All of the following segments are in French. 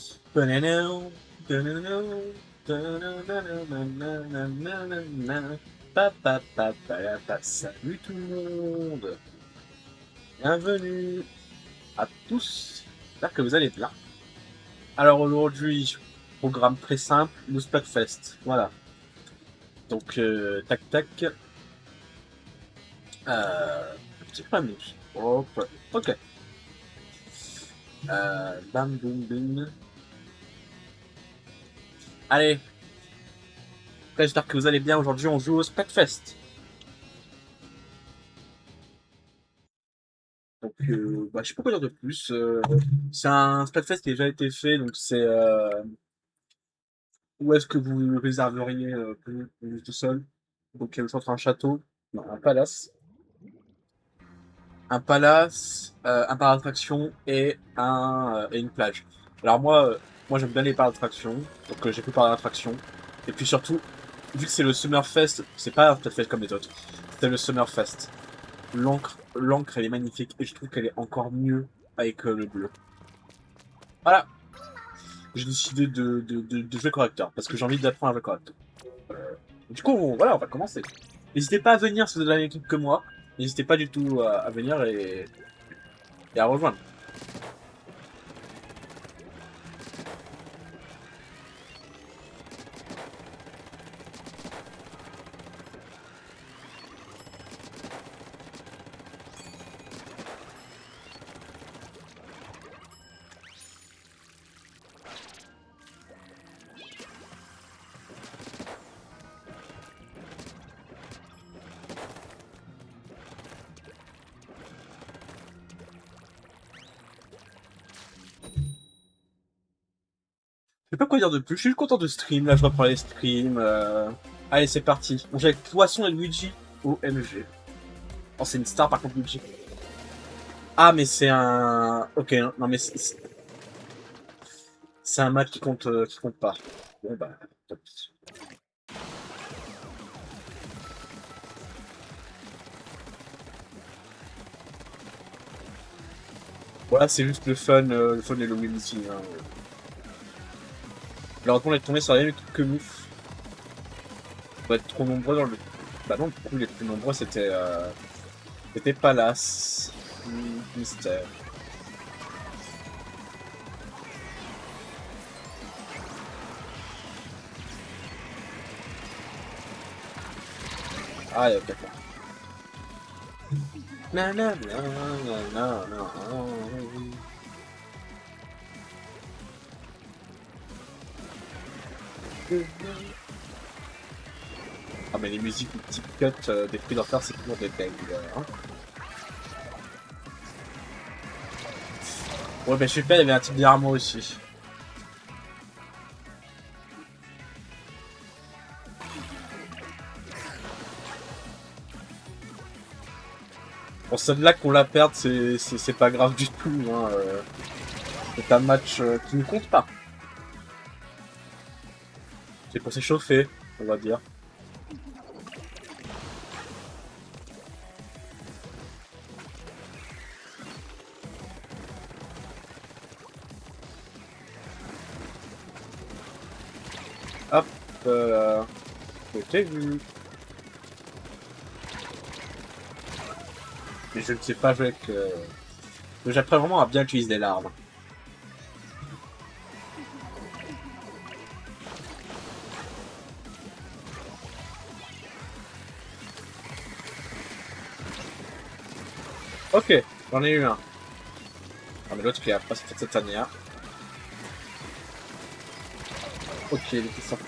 Salut tout le monde, bienvenue à tous, j'espère que vous allez bien. Alors aujourd'hui, programme très simple, le Splatfest, voilà. Donc tac tac, petit problème. Hop, ok. Bam boum bim. Allez, j'espère que vous allez bien. Aujourd'hui, on joue au Splatfest. Donc, je sais pas quoi dire de plus. C'est un Splatfest qui a déjà été fait, donc c'est où est-ce que vous réserveriez pour vous tout seul? Donc, il y a entre un château, non, un parc d'attraction et une plage. Alors moi j'aime bien les parcs d'attraction, donc j'ai pris parc d'attraction. Et puis surtout, vu que c'est le Summerfest, c'est pas un Splatfest comme les autres, c'est le Summerfest. L'encre elle est magnifique et je trouve qu'elle est encore mieux avec le bleu. Voilà, j'ai décidé de jouer correcteur parce que j'ai envie d'apprendre à jouer correcteur. Du coup, voilà, on va commencer. N'hésitez pas à venir si vous êtes de la même équipe que moi. N'hésitez pas du tout à venir et à rejoindre. Je sais pas quoi dire de plus, je suis content de stream, là je reprends les streams. Allez c'est parti. On joue avec Poisson et Luigi au MG. Oh c'est une star par contre Luigi. Ah mais c'est un... Ok, non mais c'est un match qui compte pas. Bon bah, tant pis. Voilà, c'est juste le fun et le winning. Hein. Alors on est tombé sur la même équipe que nous. On va être trop nombreux dans le... Bah non, du coup les plus nombreux c'était Palace. Mystère. Ah, il y a quelqu'un. Na, na, na, na, na, na. Ah mais les musiques, les petits cuts des prix d'enfer, c'est toujours des bangers. Hein. Ouais mais super, il y avait un type derrière moi aussi. Bon celle-là qu'on la perde, c'est pas grave du tout. Hein. C'est un match qui ne compte pas. C'est pour s'échauffer, on va dire. Hop, je t'ai vu. Mais je ne sais pas jouer avec... J'apprends vraiment à bien utiliser l'arme. Ok, j'en ai eu un. Ah mais l'autre qui a pas cette année. Ok, il était sorti.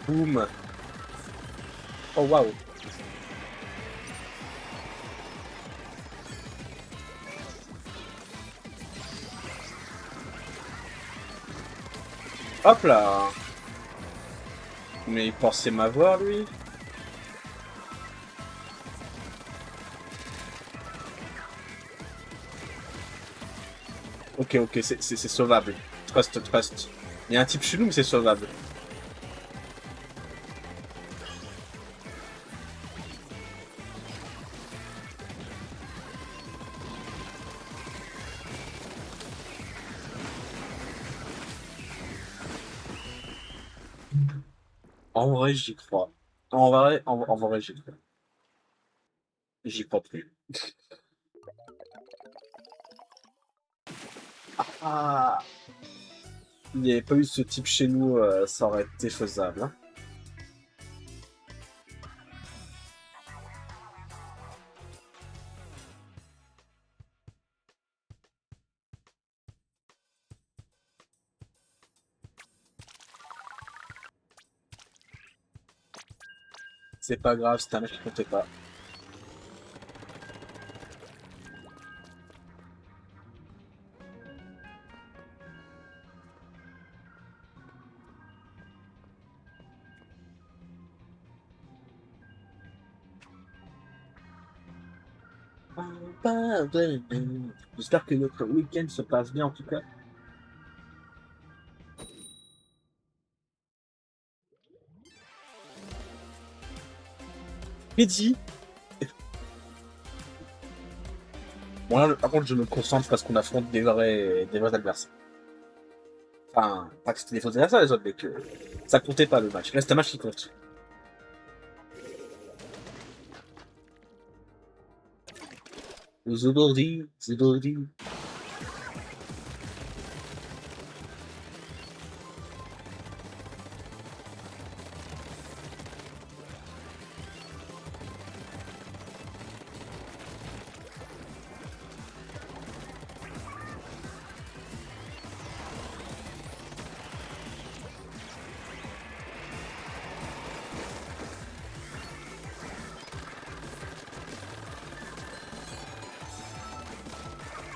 Boum. Oh waouh. Hop là. Mais il pensait m'avoir lui. Ok, ok, c'est sauvable. Trust, trust. Il y a un type chelou, mais c'est sauvable. En vrai, j'y crois. En vrai, j'y crois. J'y crois plus. Ah, il n'y avait pas eu ce type chez nous, ça aurait été faisable, hein. C'est pas grave, c'était un match qui comptait pas. J'espère que notre week-end se passe bien en tout cas. Midi. Bon là, par contre, je me concentre parce qu'on affronte des vrais adversaires. Enfin, pas que c'était des faux adversaires les autres, mais que ça comptait pas le match. Là, c'est un match qui compte. Zodordi, Zodordi.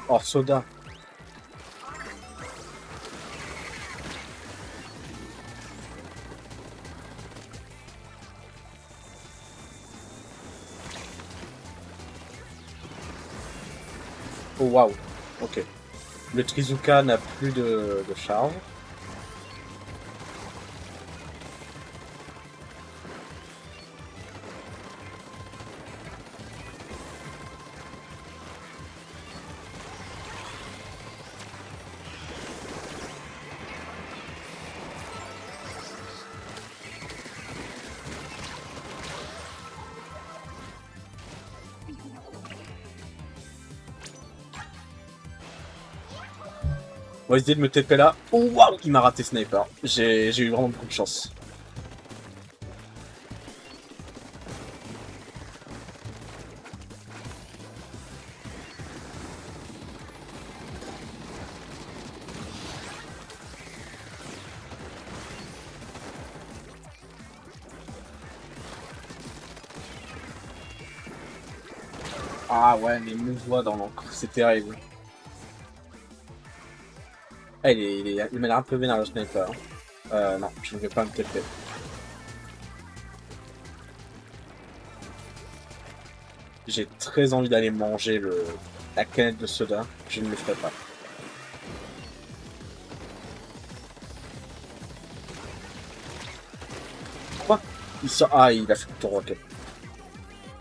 Or, soda. Oh waouh. Ok. Le Trizuka n'a plus de charge. On va essayer de me TP là. Oh waouh, il m'a raté sniper. J'ai eu vraiment beaucoup de chance. Ah ouais, mais me voit dans l'encre, c'est terrible. Ah, il m'a l'air un peu vénère le sniper, hein. Non, je ne vais pas me TP. J'ai très envie d'aller manger la canette de soda. Je ne le ferai pas. Quoi? Il sort... Ah, il a fait le tour, ok.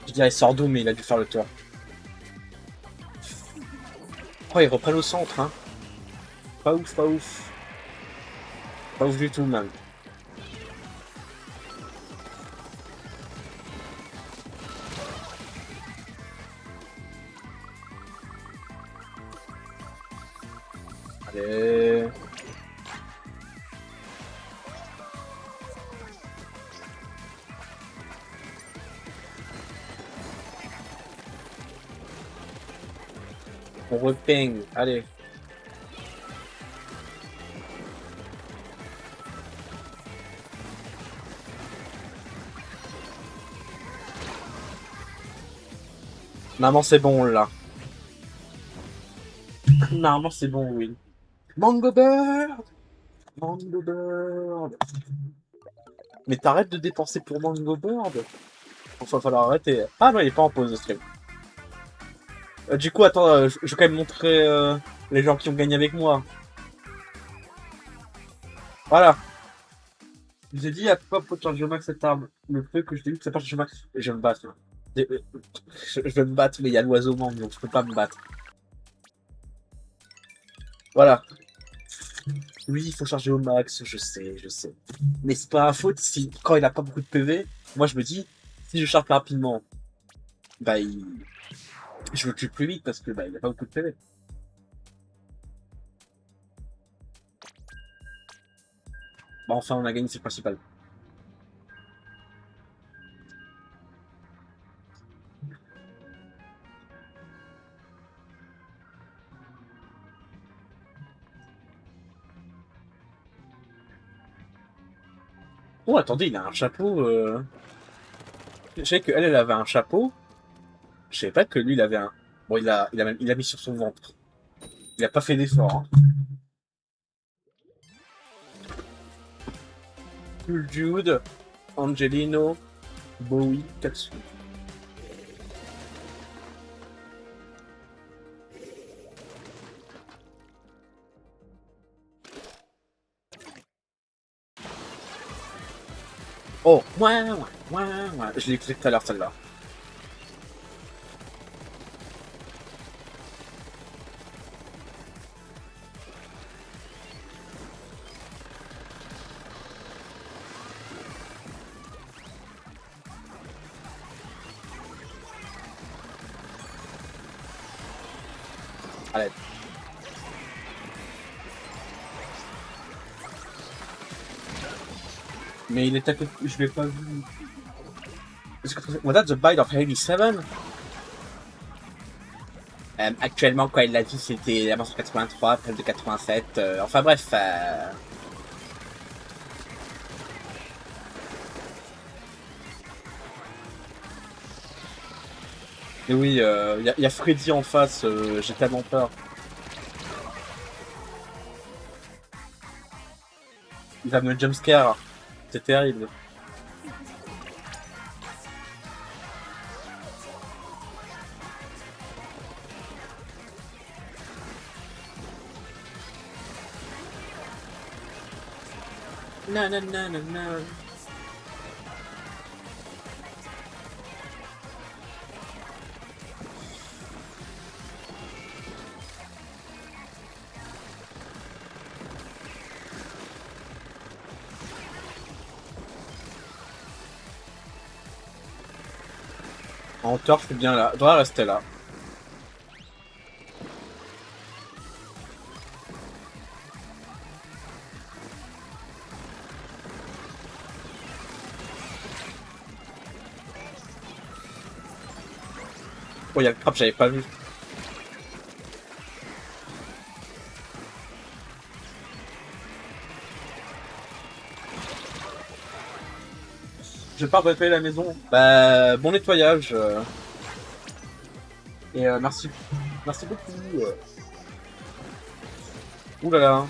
Je dirais il sort d'où, mais il a dû faire le tour. Oh, ils reprennent au centre, hein. Pas ouf, pas ouf. Pas ouf du tout, même. Allez. On repeigne, allez. Maman, c'est bon, là. Normalement, c'est bon, oui. Mango Bird! Mango Bird! Mais t'arrêtes de dépenser pour Mango Bird? Enfin, va falloir arrêter. Ah non, il est pas en pause de stream. Du coup, attends, je vais quand même montrer Les gens qui ont gagné avec moi. Voilà. Je vous ai dit à quoi faut changer au max cette arme. Le peu que je t'ai dit que ça pas changer au max. Et je vais me battre. Je vais me battre, mais il y a l'oiseau manque, donc je peux pas me battre. Voilà. Oui, il faut charger au max, je sais, je sais. Mais c'est pas un faute si, quand il a pas beaucoup de PV, moi je me dis, si je charge rapidement, bah je le tue plus vite parce que bah il a pas beaucoup de PV. Bah enfin on a gagné, c'est le principal. Oh attendez, il a un chapeau. Je savais qu'elle, elle avait un chapeau. Je savais pas que lui il avait un. Bon il a mis sur son ventre. Il a pas fait d'effort. Hein. Cool Jude, Angelino, Bowie, Katsu. Oh, ouais. Je l'ai écouté tout à l'heure celle-là. Allez. Mais il était. Je l'ai pas vu. Was that the bite of Heavy Seven? Actuellement, quand il l'a dit, c'était la version 83, celle de 87. Enfin bref. Et oui, y a Freddy en face, j'ai tellement peur. Il va me jumpscare. C'est terrible. Non. En hauteur, je suis bien là. Je dois rester là. Oh, il y a le crabe, j'avais pas vu. Je vais pas nettoyer la maison. Bah, bon nettoyage. Et merci. Merci beaucoup. Ouh là là.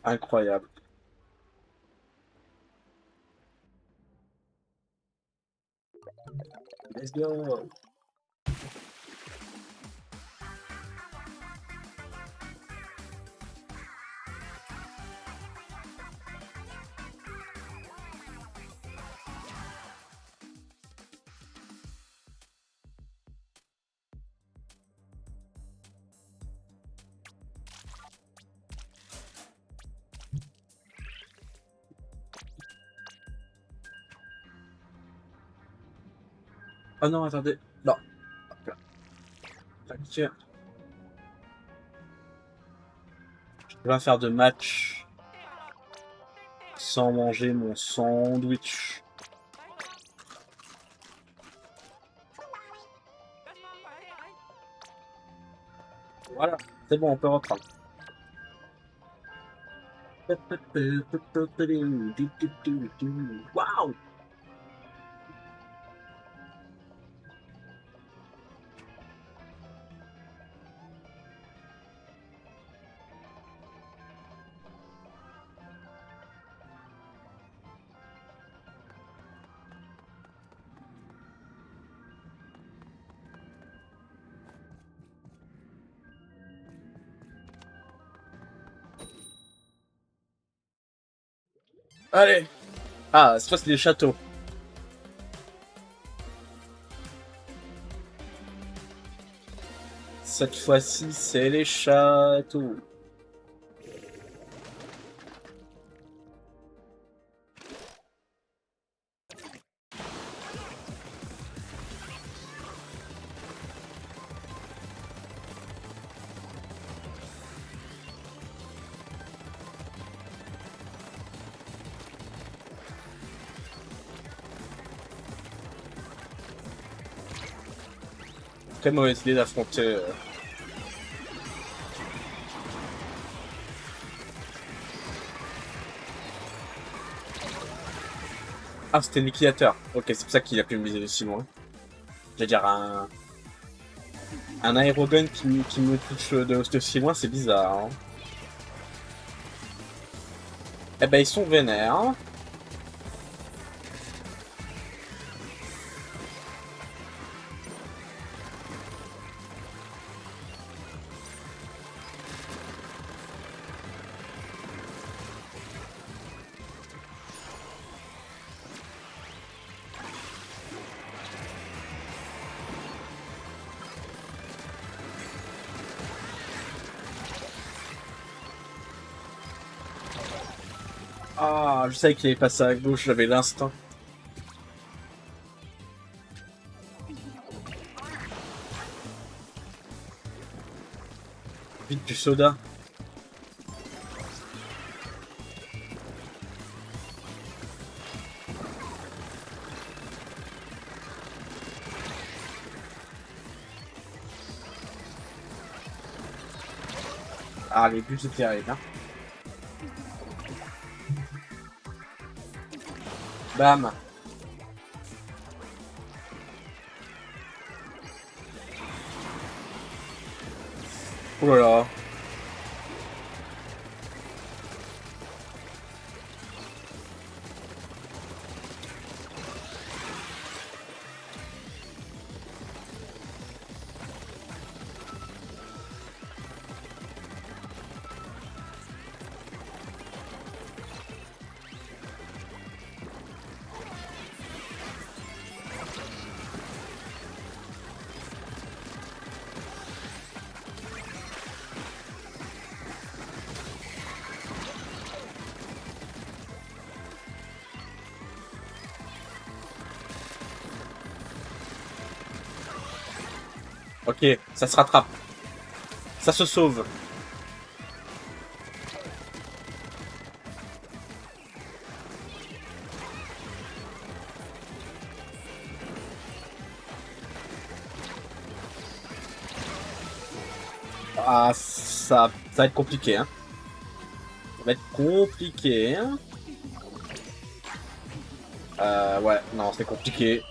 Incroyable. Let's go. Oh non, attendez. Non. Hop là. Je vais pas faire de match sans manger mon sandwich. Voilà, c'est bon, on peut reprendre. Waouh! Allez! Ah, cette fois c'est les châteaux. Cette fois-ci, c'est les châteaux. Très mauvaise idée d'affronter. Ah, c'était le liquidateur. Ok, c'est pour ça qu'il a pu me viser de si loin. J'allais dire un aérogun qui me touche de si loin, c'est bizarre. Hein. Eh ben, ils sont vénères. Ah, je savais qu'il allait passer à gauche, j'avais l'instinct. Vite du soda. Ah, les buts, c'est terrible. Hein. Bam. Oh là là. Ok, ça se rattrape. Ça se sauve. Ah, ça va être compliqué, hein. Ça va être compliqué, hein. Ouais, non, c'est compliqué.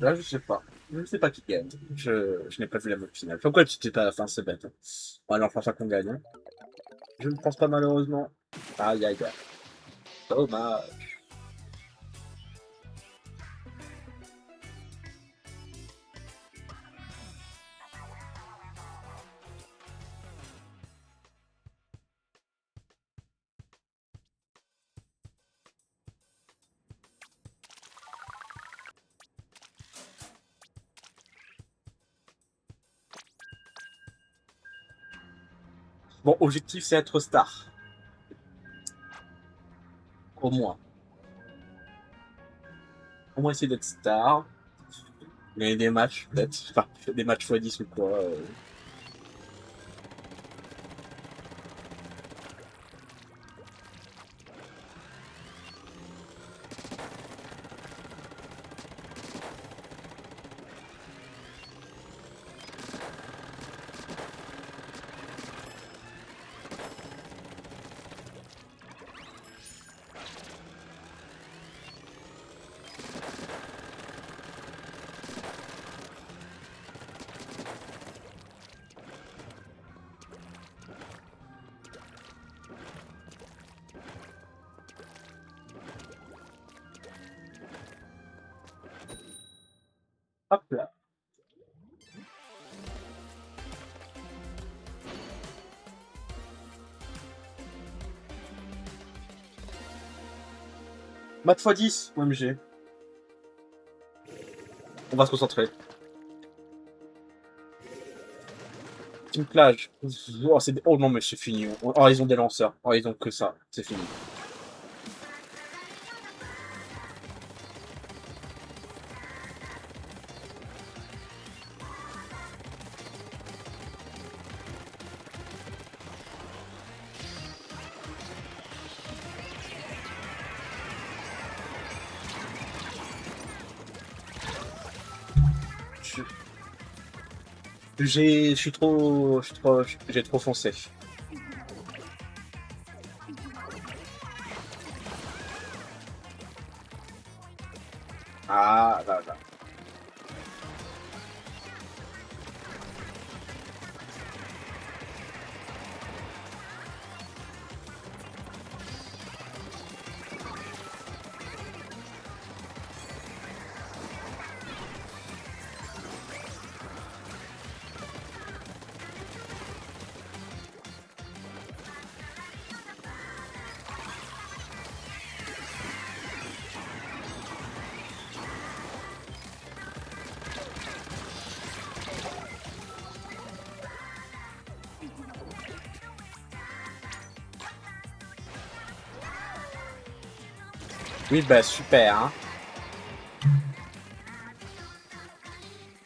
Là, je sais pas. Je ne sais pas qui gagne. Je n'ai pas vu la mode finale. Pourquoi tu t'es pas à la fin, c'est bête. Hein. Bon, alors, enfin, ça qu'on gagne. Hein. Je ne pense pas, malheureusement. Aïe, aïe, aïe. Dommage. Bon, objectif, c'est être star. Au moins. Au moins essayer d'être star. Gagner des matchs, peut-être. Enfin, des matchs x10 ou quoi. Hop là. Mat x10, OMG. On va se concentrer. Team plage. Oh, oh non, mais c'est fini. Oh, ils ont des lanceurs. Oh, ils ont que ça. C'est fini. Je suis trop, j'ai trop foncé. Ah là là. Oui, bah super, hein.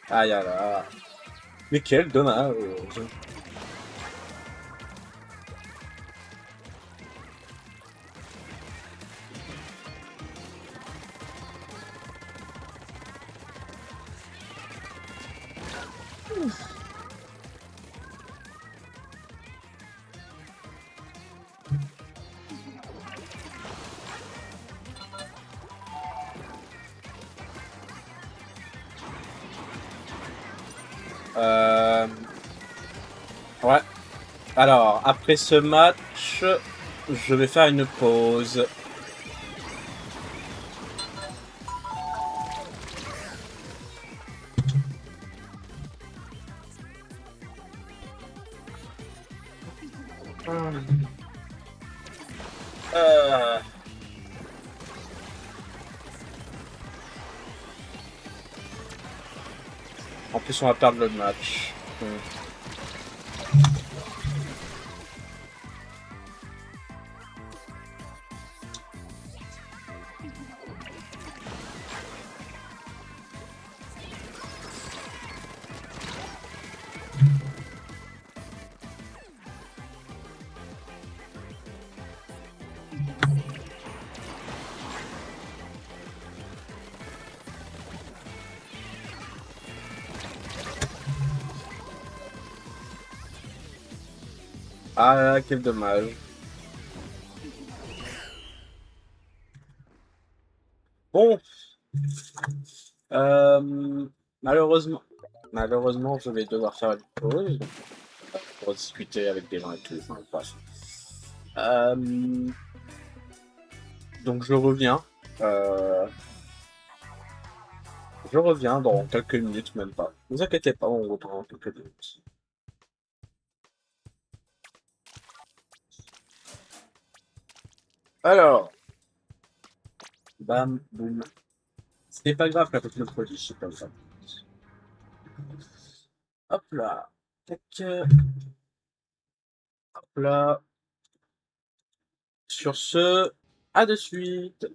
Aïe là là. Mais quel dommage. Ouais. Alors, après ce match, je vais faire une pause. Euh, En plus, on va perdre le match. Ah, quel dommage. Bon, euh, malheureusement, malheureusement, je vais devoir faire une pause pour discuter avec des gens et tout. Enfin, bref. Euh, donc Euh, je reviens dans quelques minutes, même pas. Ne vous inquiétez pas, on reprend dans quelques minutes. Alors, bam, boum. C'est pas grave quand le produit, c'est comme ça. Hop là. Tac. Hop là. Sur ce, à de suite.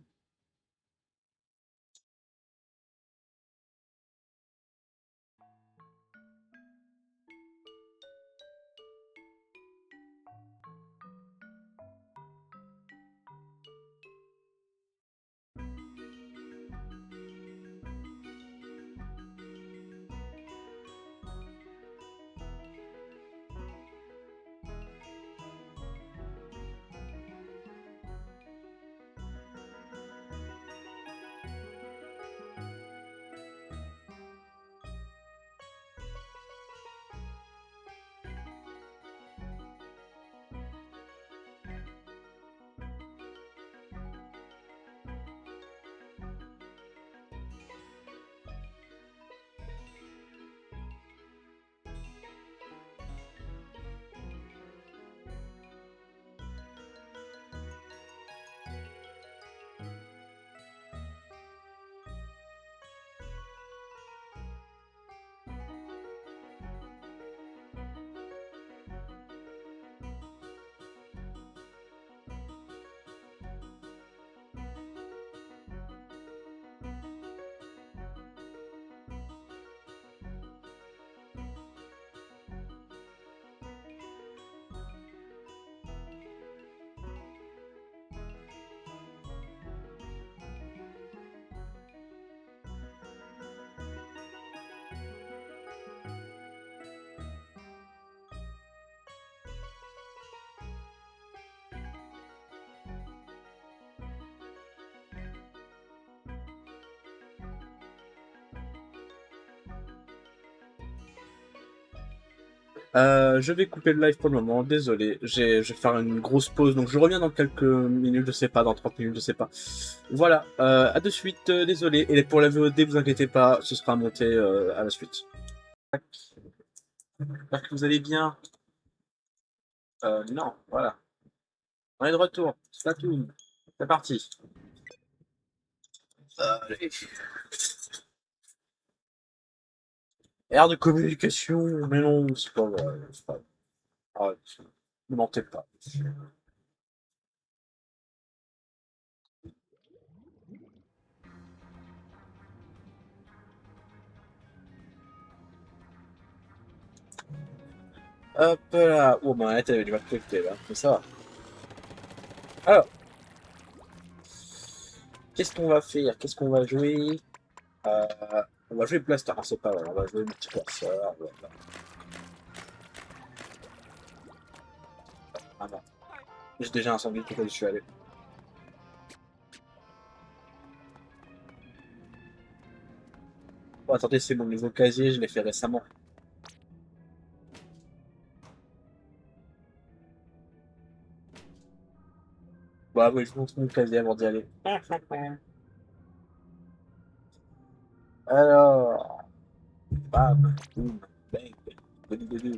Je vais couper le live pour le moment, désolé. Je vais faire une grosse pause, donc je reviens dans quelques minutes, je sais pas, dans 30 minutes, je sais pas. Voilà, à de suite, désolé. Et pour la VOD, vous inquiétez pas, ce sera monté à la suite. J'espère que vous allez bien. Non, voilà. On est de retour. Splatoon. C'est parti. Allez. Air de communication, mais non, c'est pas vrai. C'est pas vrai. Arrête. Ne mentez pas. Hop là. Oh, ma manette avait du mal connecté là. Mais ça va. Alors, qu'est-ce qu'on va faire? Qu'est-ce qu'on va jouer? Euh, on va jouer Blaster. Ah, c'est pas vrai. On va jouer multiplayer. Voilà. Ah non. J'ai déjà incendié tout où je suis allé. Oh, attendez, c'est mon nouveau casier. Je l'ai fait récemment. Bah oui, je vous montre mon casier avant d'y aller. Alors, bam, boum, bang, bidi bidi.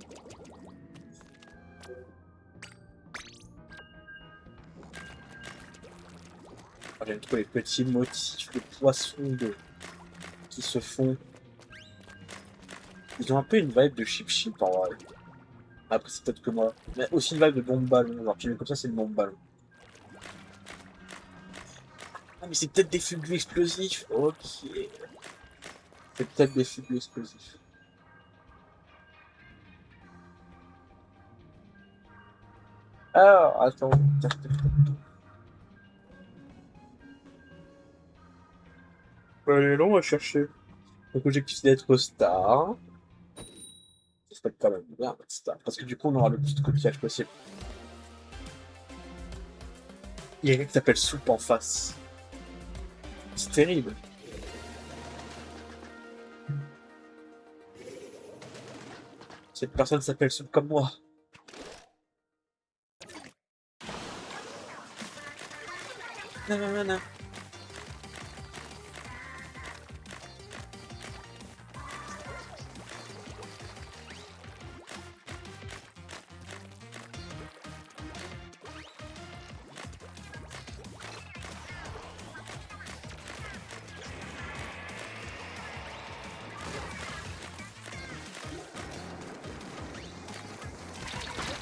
Ah, j'aime trop les petits motifs de poissons qui se font. Ils ont un peu une vibe de Chip Chip en vrai. Après, c'est peut-être que moi. Mais aussi une vibe de bombe ballon. Alors, tu mets comme ça, c'est une bombe ballon. Ah, mais c'est peut-être des fulgus explosifs. Ok. C'est peut-être des fulgus explosifs. Alors, attends. Allez, là, on va chercher. Donc, l'objectif, c'est d'être star. Ça serait quand même bien d'être star. Parce que du coup, on aura le plus de coquillage possible. Il y a quelqu'un qui s'appelle Soupe en face. C'est terrible. Cette personne s'appelle Soupe comme moi. Nanana.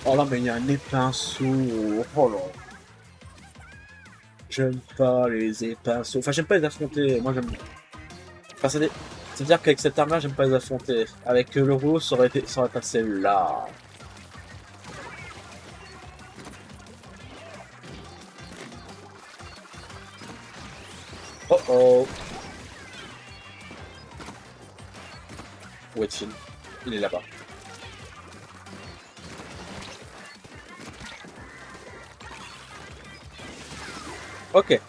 Oh là, mais il y a un épinceau. Oh là. J'aime pas les épinceaux. Enfin, j'aime pas les affronter. Moi, j'aime. Enfin, c'est-à-dire qu'avec cette arme-là, j'aime pas les affronter. Avec le rouleau, ça aurait passé là. Oh oh. Où est-il? Il est là-bas. Ok.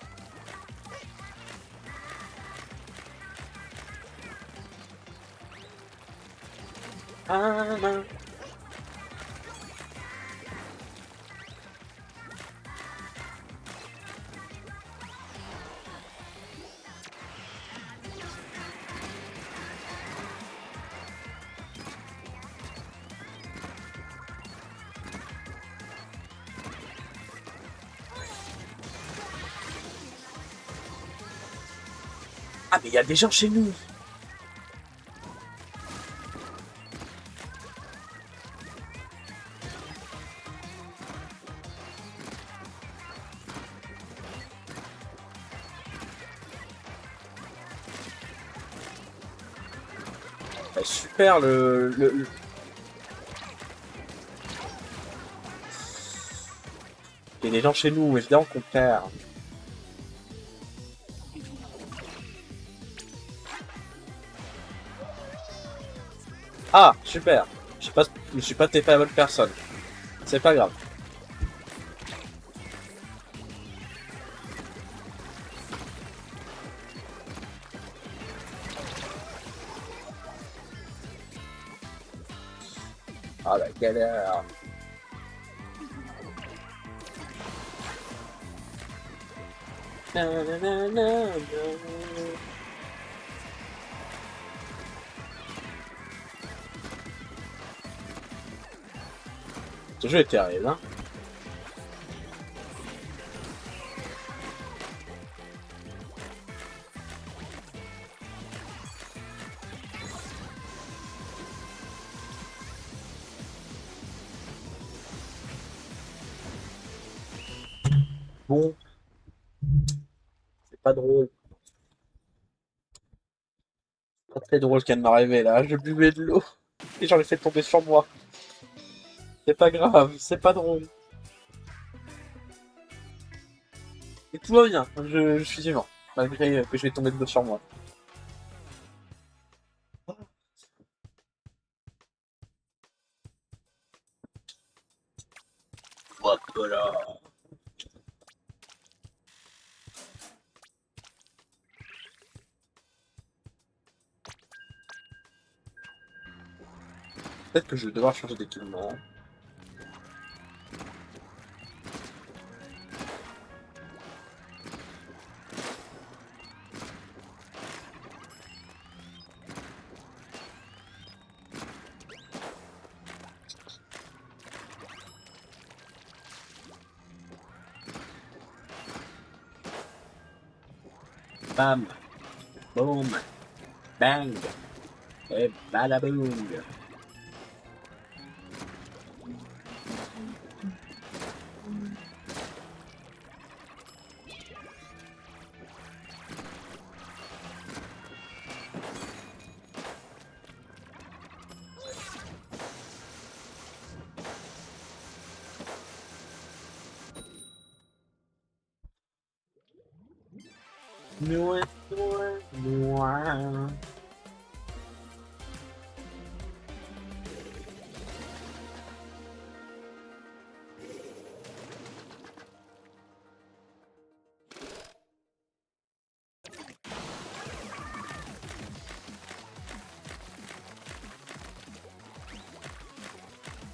Ah, non. Ah, mais il y a des gens chez nous. Bah, super Il y a des gens chez nous, évidemment qu'on perd. Ah, super. Je suis pas TP à la bonne personne. C'est pas grave. Ah la galère. Na, na, na, na, na. Ce jeu est terrible, hein. Bon, c'est pas drôle. Pas très drôle ce qui vient de m'arriver là. Je buvais de l'eau et j'en ai fait tomber sur moi. C'est pas grave, c'est pas drôle. Et tout va bien, je suis vivant. Malgré que je vais tomber de l'eau sur moi. Voilà. Peut-être que je vais devoir changer d'équipement. Bam, boum, bang, et balaboum. Nouah, nouah, nouah.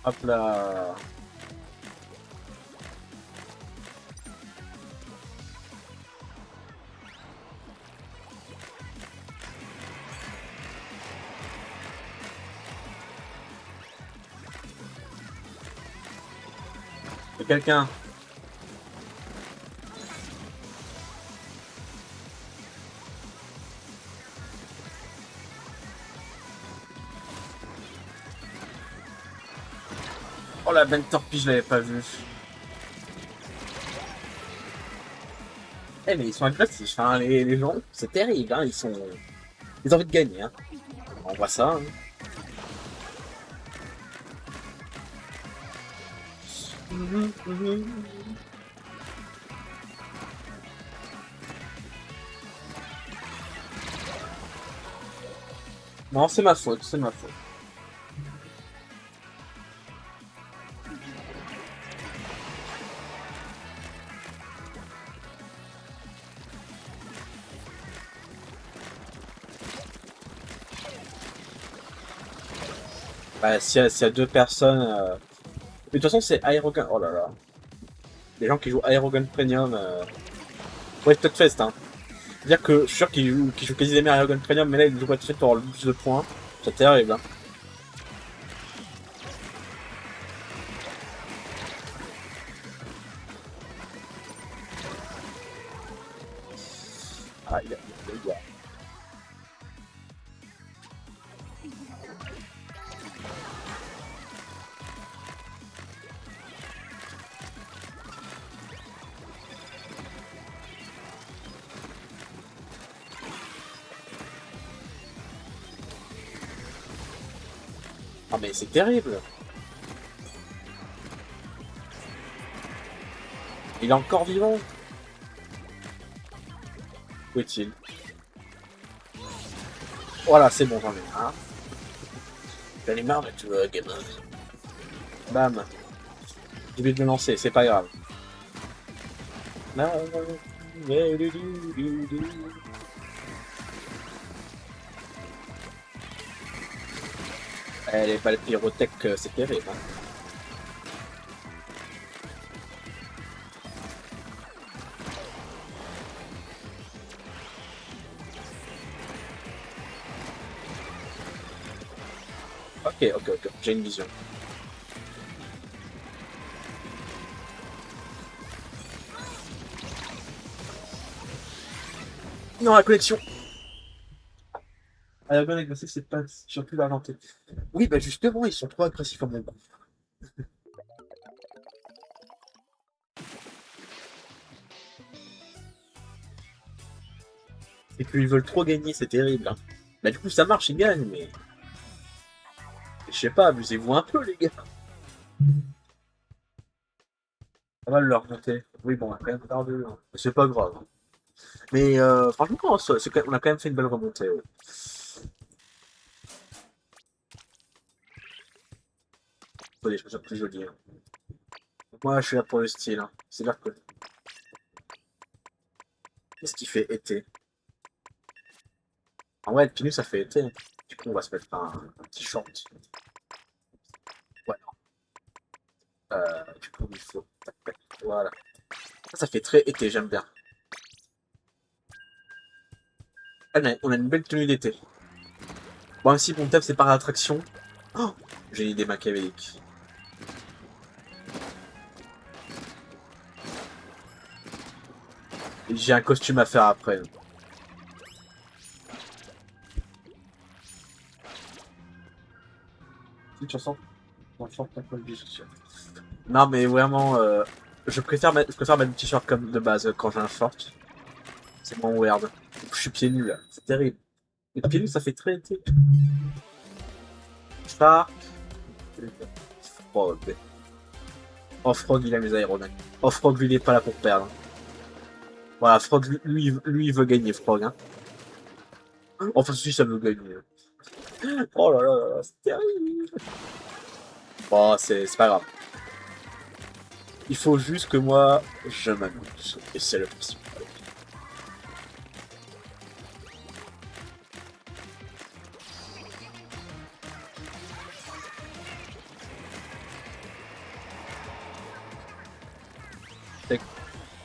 Hop là. C'est quelqu'un. Oh la belle torpille, je l'avais pas vue. Eh mais ils sont agressifs, hein, les gens. C'est terrible, hein, ils sont... Ils ont envie de gagner, hein. On voit ça, hein. Non, c'est ma faute, c'est ma faute. Bah, s'il y a deux personnes... Mais de toute façon, c'est Aerogun... Oh là là. Les gens qui jouent Aerogun Premium... Ouais, Fest, hein. C'est-à-dire que je suis sûr qu'ils jouent quasi jamais Aerogun Premium, mais là, ils jouent Fest pour avoir le plus de points. C'est terrible, hein. Ah, il a... Ah mais c'est terrible. Il est encore vivant. Où est-il? Voilà, c'est bon, j'en ai marre. J'en ai marre de toi, gamin. Bam. J'ai oublié de me lancer, c'est pas grave. Les balles pyrotech, c'est terrible. Hein. Ok, j'ai une vision. Non, la connexion. Ah, la bonne agressif, c'est pas surtout l'inventer. Oui, bah justement, ils sont trop agressifs à mon goût. Et puis ils veulent trop gagner, c'est terrible. Hein. Bah du coup, ça marche, ils gagnent, mais je sais pas, amusez-vous un peu, les gars. Ça va leur monter. Oui, bon, on a quand même perdu. Hein. C'est pas grave. Mais franchement, on a quand même fait une belle remontée. Ouais. Faut des choses plus jolies. Hein. Moi, je suis là pour le style. Hein. C'est là que. Qu'est-ce qui fait été? En vrai, Pinus, ça fait été. Du coup, on va se mettre un petit short. Ouais. Du coup, il faut. Tac, tac, voilà. Ça fait très été, j'aime bien. Ah, on a une belle tenue d'été. Bon, même si mon thème, c'est par l'attraction. Oh, j'ai une idée machiavélique. J'ai un costume à faire après. Petite chanson. Non, mais vraiment, je préfère mettre un t-shirt comme de base quand j'ai un short. C'est moins weird. Je suis pieds nus là, c'est terrible. Et pieds nus, ça fait très été. Shark. Frog. Oh, Frog, il a mes aéronauts. Oh, Frog, lui, il est pas là pour perdre. Voilà, Frog, lui, il veut gagner, Frog. Hein. Enfin, si, ça veut gagner. Oh là là, là c'est terrible. Bon, c'est pas grave. Il faut juste que moi, je m'amuse. Et c'est le principe.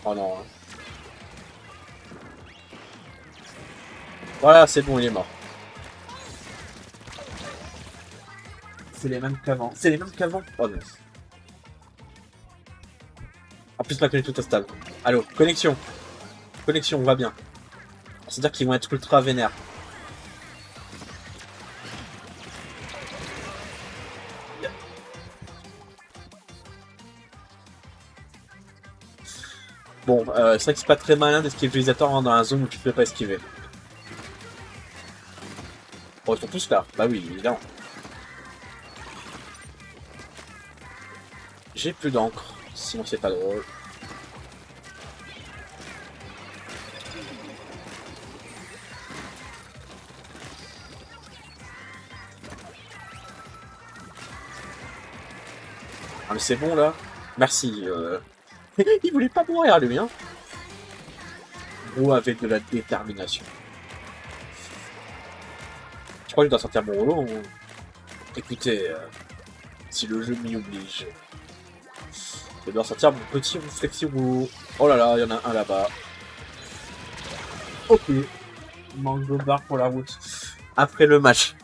Oh non. Hein. Voilà, c'est bon, il est mort. C'est les mêmes qu'avant. C'est les mêmes qu'avant. Oh non. En plus, la connexion est stable. Allô, connexion. Connexion, on va bien. C'est-à-dire qu'ils vont être ultra vénères. Bon, c'est vrai que c'est pas très malin d'esquiver l'utilisateur dans la zone où tu peux pas esquiver. Bon, ils sont tous là. Bah oui, évidemment. J'ai plus d'encre. Sinon, c'est pas drôle. Ah, mais c'est bon là. Merci. Il voulait pas mourir lui, hein. Ou avec de la détermination. Je crois que je dois sortir mon rouleau. Ou... Écoutez, si le jeu m'y oblige, je dois sortir mon petit réflexi rouleau. Oh là là, il y en a un là-bas. Ok. Mango bar pour la route. Après le match.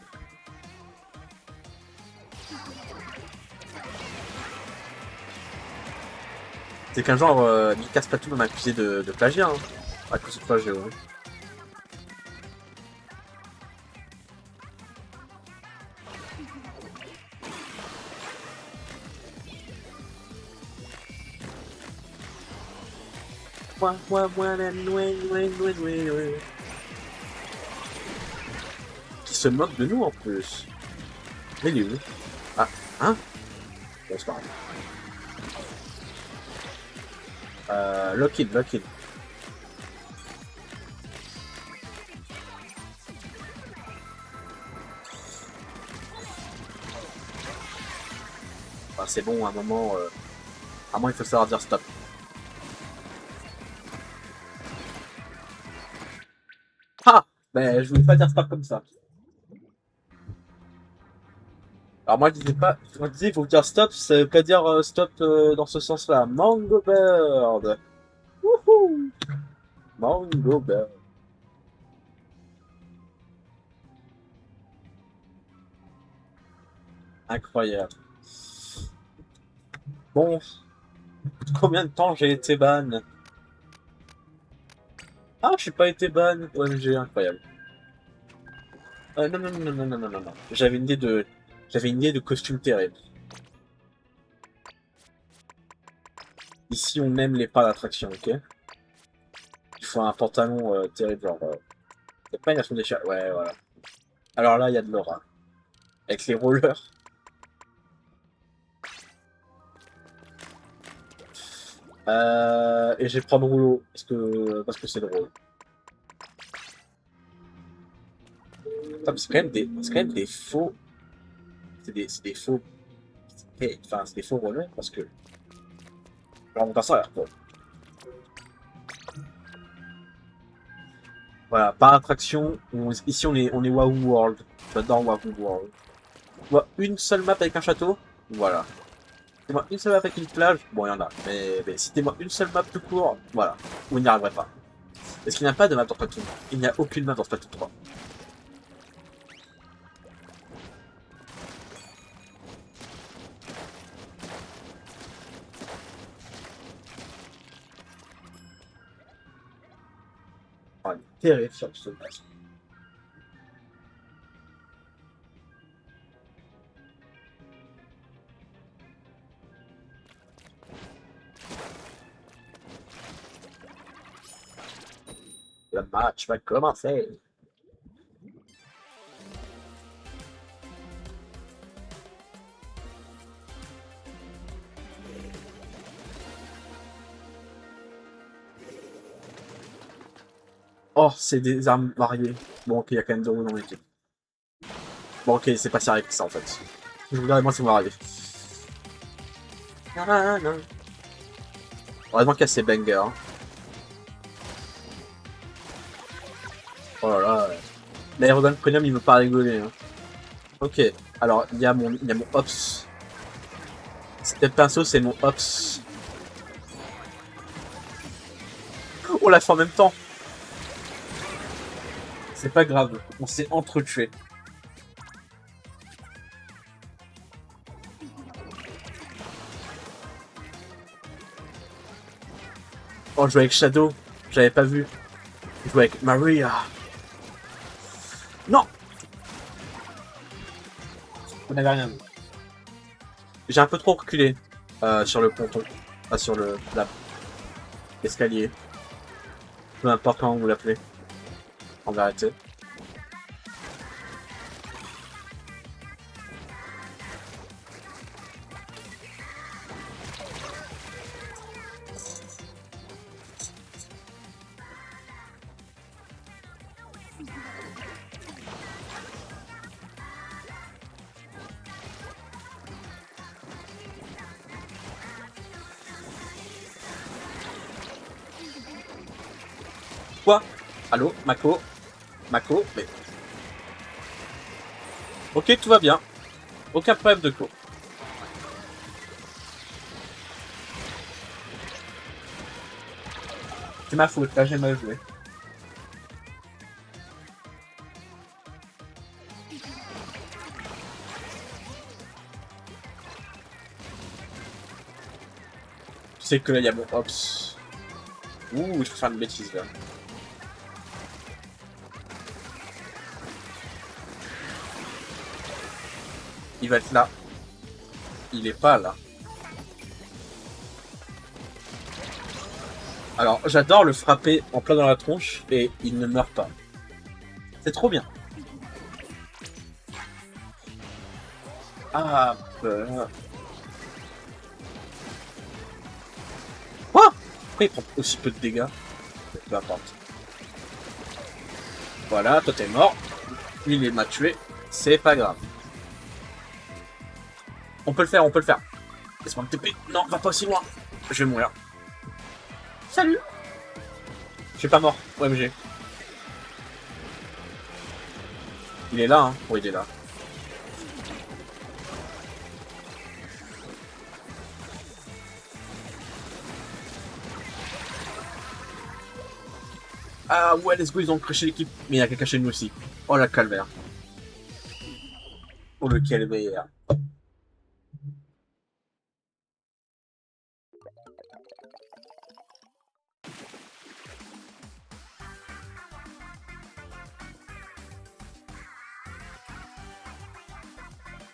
C'est qu'un genre, Mika Spatou m'a accusé de plagiat. Hein. À cause de plagiat, ouais. Qui se moque de nous en plus. Mais il est où? Ah, hein? Bon, c'est pas grave. Lock-in, lock-in. Enfin, c'est bon, à un moment, il faut savoir dire stop. Ah! Ben, je voulais pas dire stop comme ça. Alors moi je disais pas, moi je disais il faut dire stop, ça veut pas dire stop dans ce sens-là. Mango Bird. Wouhou. Mango Bird. Incroyable. Bon, combien de temps j'ai été ban? Ah, je suis pas été ban. OMG, incroyable. Non, non, non, non, non, non, non, non, non. J'avais une idée de costume terrible. Ici, on aime les pas d'attraction, ok? Il faut un pantalon terrible, genre... y a pas une version des chats. Ouais, voilà. Alors là, il y a de l'aura. Avec les rollers. Et je vais prendre rouleau, parce que c'est drôle. Putain, mais c'est quand même des faux... C'est des faux... Enfin, c'est des faux rollers, parce que... Alors, mon perso a l'air drôle. Voilà, par attraction, ici on est Wahoo World. J'adore Wahoo World. Moi, une seule map avec un château, voilà. Citez-moi une seule map avec une plage, bon, il y en a. Mais citez-moi une seule map tout court, voilà. Vous n'y arriverez pas. Est-ce qu'il n'y a pas de map dans Splatoon? Il n'y a aucune map dans Splatoon 3. Ah, il est terrifiant ce match. Le match va commencer. Oh, c'est des armes variées. Bon, ok, il y a quand même 2 roues dans l'équipe. Bon, ok, c'est pas si arrivé que ça en fait. Je vous dirai, moi, c'est moi arrivé. Heureusement qu'il y a ces bangers. Hein. Oh là là. L'Aerogun Premium, il veut pas rigoler. Hein. Ok, alors il y a mon Ops. C'était pinceau, c'est mon Ops. On l'a fait en même temps. C'est pas grave, on s'est entretués. Oh, je jouais avec Shadow, j'avais pas vu. Je jouais avec Maria. Non! Vous n'avez rien vu. J'ai un peu trop reculé sur le ponton. Pas sur l'escalier. Peu importe comment vous l'appelez. En vérité. Quoi? Allô? Mako? Mako? Mais... Ok, tout va bien. Aucun problème de cours. C'est ma faute, là j'ai mal joué. Tu sais que là il y a mon Ops. Ouh, je peux faire une bêtise là. Il va être là. Il est pas là. Alors, j'adore le frapper en plein dans la tronche et il ne meurt pas. C'est trop bien. Ah, quoi? Pourquoi il prend aussi peu de dégâts? Peu importe. Voilà, toi t'es mort. Lui, il m'a tué. C'est pas grave. On peut le faire, on peut le faire. Laisse-moi me TP. Non, va pas aussi loin. Je vais mourir. Salut. Je suis pas mort. OMG. Il est là, hein. Oui, il est là. Ah ouais, let's go, ils ont crashé l'équipe. Mais il y a quelqu'un chez nous aussi. Oh la calvaire. Oh le calvaire.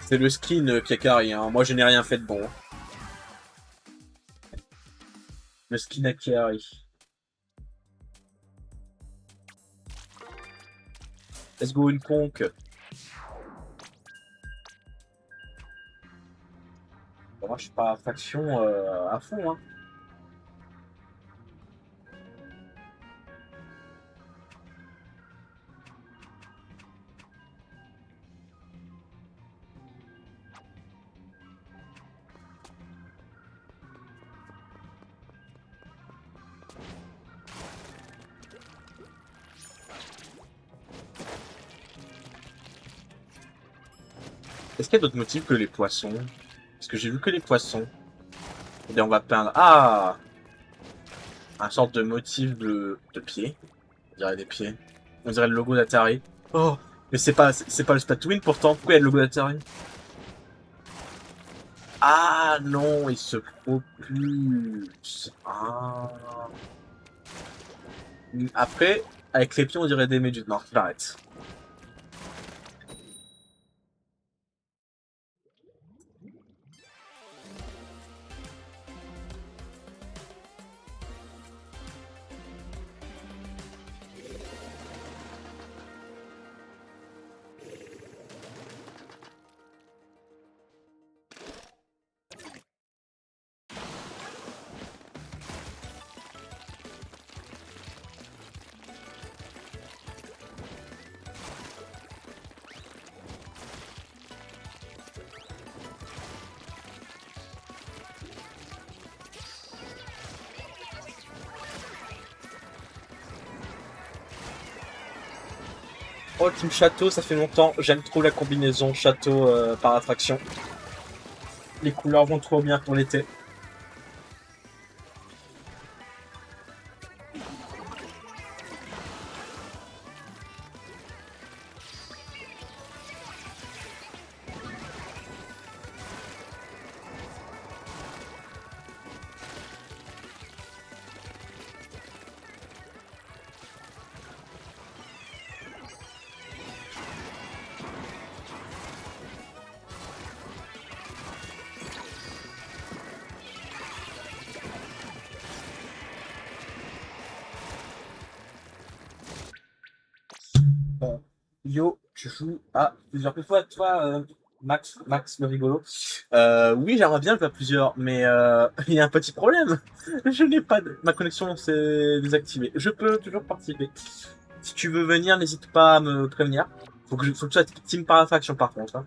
C'est le skin qui a carré, hein. Moi je n'ai rien fait de bon. Le skin a carré. Let's go une conque. Bon, moi je suis pas à faction à fond, hein. Est-ce qu'il y a d'autres motifs que les poissons? Parce que j'ai vu que les poissons. Eh bien on va peindre. Ah, un sorte de motif de pied. On dirait des pieds. On dirait le logo d'Atari. Oh, mais c'est pas le Splatwin pourtant. Pourquoi il y a le logo d'Atari? Ah non, il se propulse. Ah. Après, avec les pieds, on dirait des méduses. Non, j'arrête. Oh, Team Château, ça fait longtemps. J'aime trop la combinaison château par attraction. Les couleurs vont trop bien pour l'été. Yo, tu joues à plusieurs fois, toi, Max le rigolo. Oui, j'aimerais bien jouer à plusieurs, mais il y a un petit problème. Je n'ai pas ma connexion s'est désactivée. Je peux toujours participer. Si tu veux venir, n'hésite pas à me prévenir. Faut que tu sois team par attraction par contre, hein,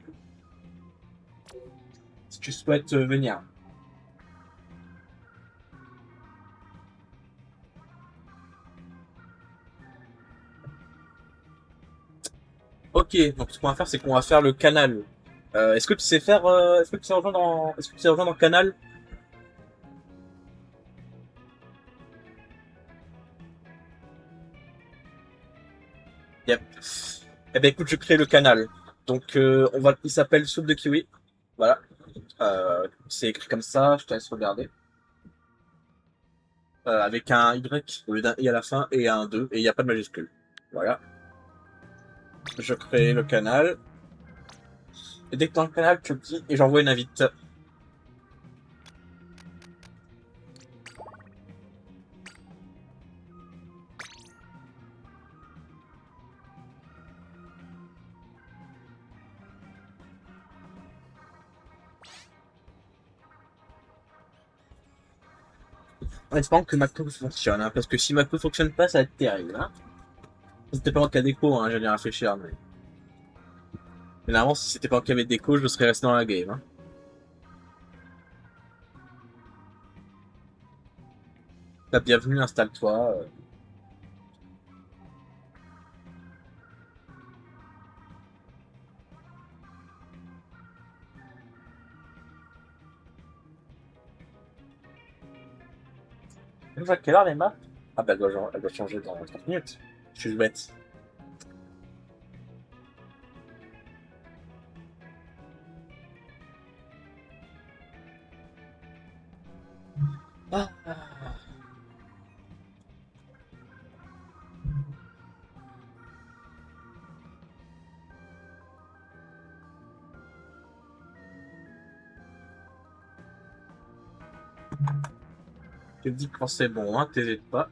si tu souhaites venir. Ok, donc ce qu'on va faire, c'est qu'on va faire le canal. Est-ce que tu sais faire, est-ce que tu sais rejoindre est-ce que tu sais rejoindre en canal? Yep. Eh ben écoute, je crée le canal. Donc il s'appelle soupe de kiwi. Voilà. C'est écrit comme ça. Je te laisse regarder. Avec un Y au lieu d'un I à la fin et un 2 et il n'y a pas de majuscule. Voilà. Je crée le canal. Et dès que tu as le canal, tu le dis et j'envoie une invite. En espérant que MacPo fonctionne, hein, parce que si MacPo fonctionne pas, ça va être terrible. Hein. C'était pas en cas d'écho, hein, j'allais réfléchir. Mais généralement, si c'était pas en cas d'écho, je serais resté dans la game. Hein. La bienvenue, installe-toi. À quelle heure les maps? Ah bah elle doit changer dans 30 minutes. Je suis bête. Ah. Tu me dis quand c'est bon, hein, t'hésites pas.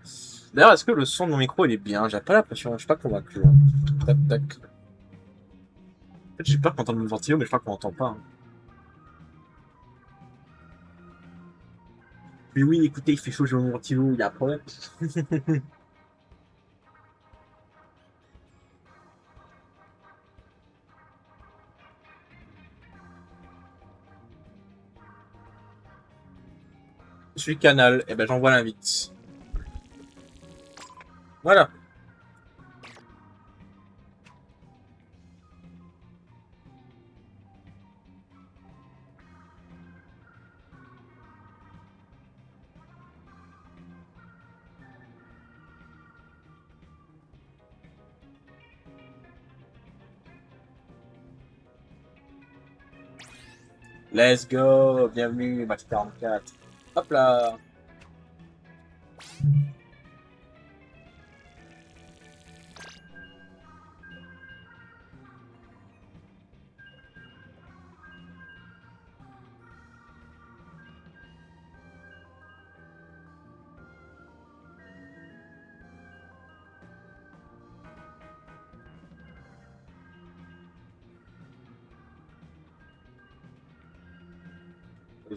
D'ailleurs, est-ce que le son de mon micro il est bien? J'ai pas l'impression, je suis pas convaincu. Hein. Tac, tac. En fait, j'ai peur qu'on entende mon ventilo, mais je crois qu'on entend pas. Hein. Mais oui, écoutez, il fait chaud, j'ai mon ventilo, il y a un problème. Je suis canal, et ben j'envoie l'invite. Voilà. Let's go, bienvenue, match 44. Hop là.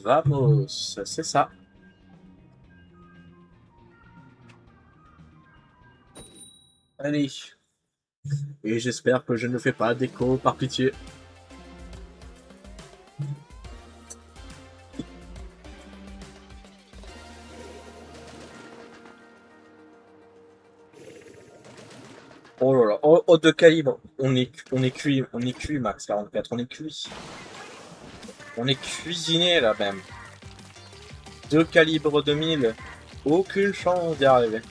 Vamos, c'est ça. Allez. Et j'espère que je ne fais pas d'écho, par pitié. Oh là là, oh, de calibre. On est cuit, Max 44, on est cuit. On est cuisiné là même. 2 calibre 2000. Aucune chance d'y arriver.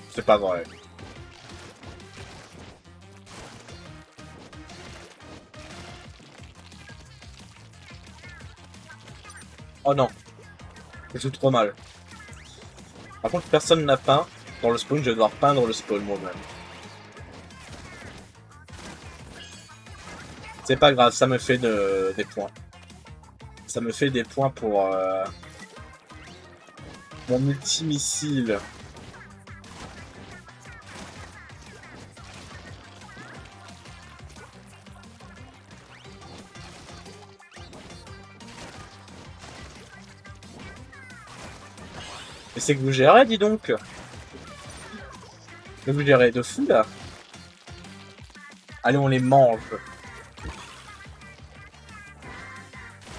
C'est pas vrai. Oh non, je joue trop mal. Par contre, personne n'a peint. Dans le spawn, je vais devoir peindre le spawn moi-même. C'est pas grave, ça me fait des points. Ça me fait des points pour mon multimissile. Mais c'est que vous gérez, dis donc. Mais vous gérez de fou là. Allez, on les mange.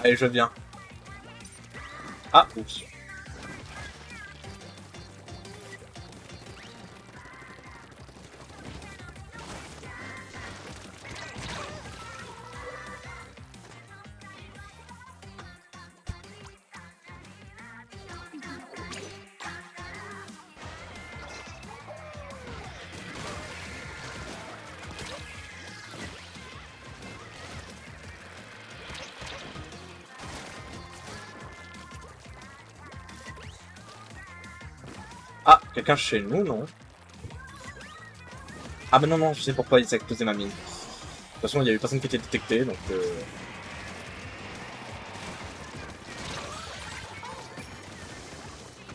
Allez, je viens. Ah, oups. Ah, quelqu'un chez nous, non? Ah bah non, non, je sais pourquoi il s'est explosé ma mine. De toute façon, il y a eu personne qui était détecté, donc...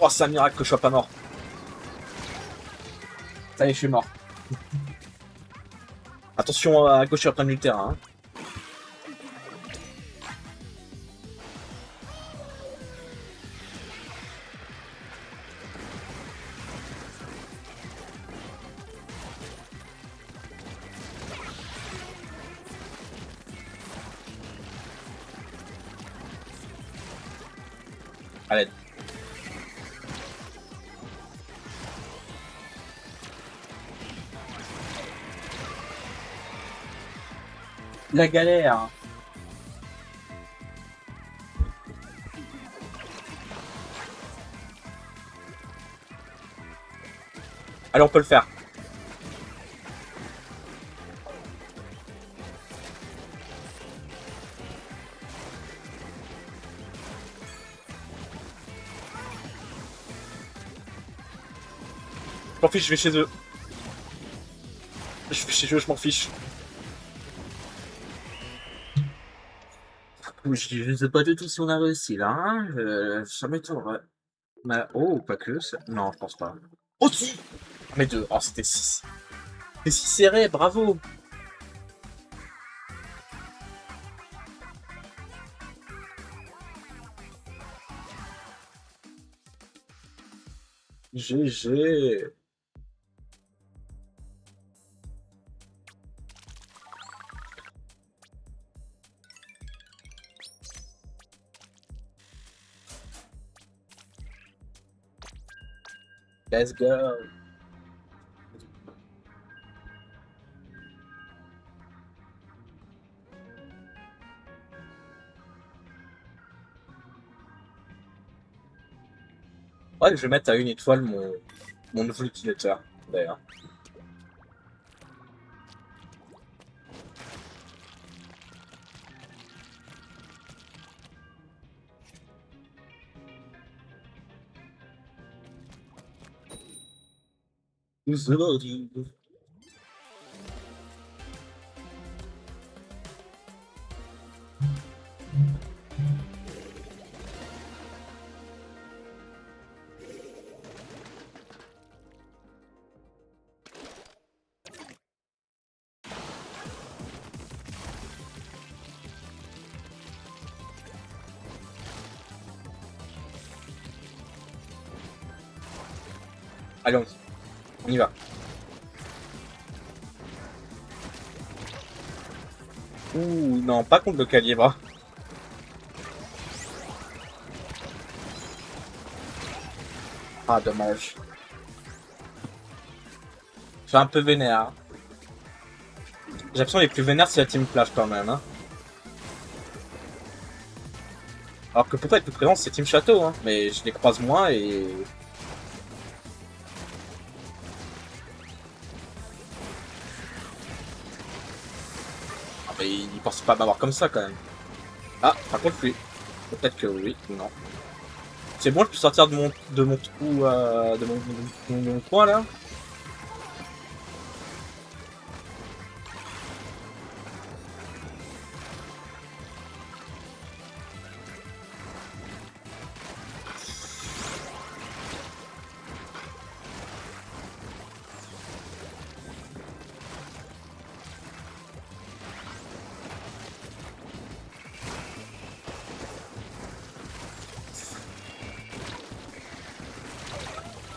Oh, c'est un miracle que je sois pas mort. Ça y est, je suis mort. Attention, à gauche, je suis en train du terrain. Hein. Allez. La galère. Allez, on peut le faire. Je m'en fiche, je vais chez eux. Je vais chez eux, je m'en fiche. Je sais pas du tout si on a réussi là, hein. Ça m'étonnerait. Mais, oh, pas que. Non, je pense pas. Oh, si. Mais deux. Oh, c'était 6. C'était 6 serré, bravo. GG. Let's go. Ouais, je vais mettre à 1 étoile mon nouveau utilisateur, d'ailleurs. Allez, on y va. Ouh, non, pas contre le calibre. Ah, dommage. Je suis un peu vénère. J'ai l'impression que les plus vénères, c'est la Team Flash quand même. Hein. Alors que pourquoi être plus présent, c'est Team Château. Hein. Mais je les croise moins et... Ah, mais ils pensent pas m'avoir comme ça quand même. Ah, par contre, lui. Peut-être que oui, non. C'est bon, je peux sortir de mon trou, de mon coin là.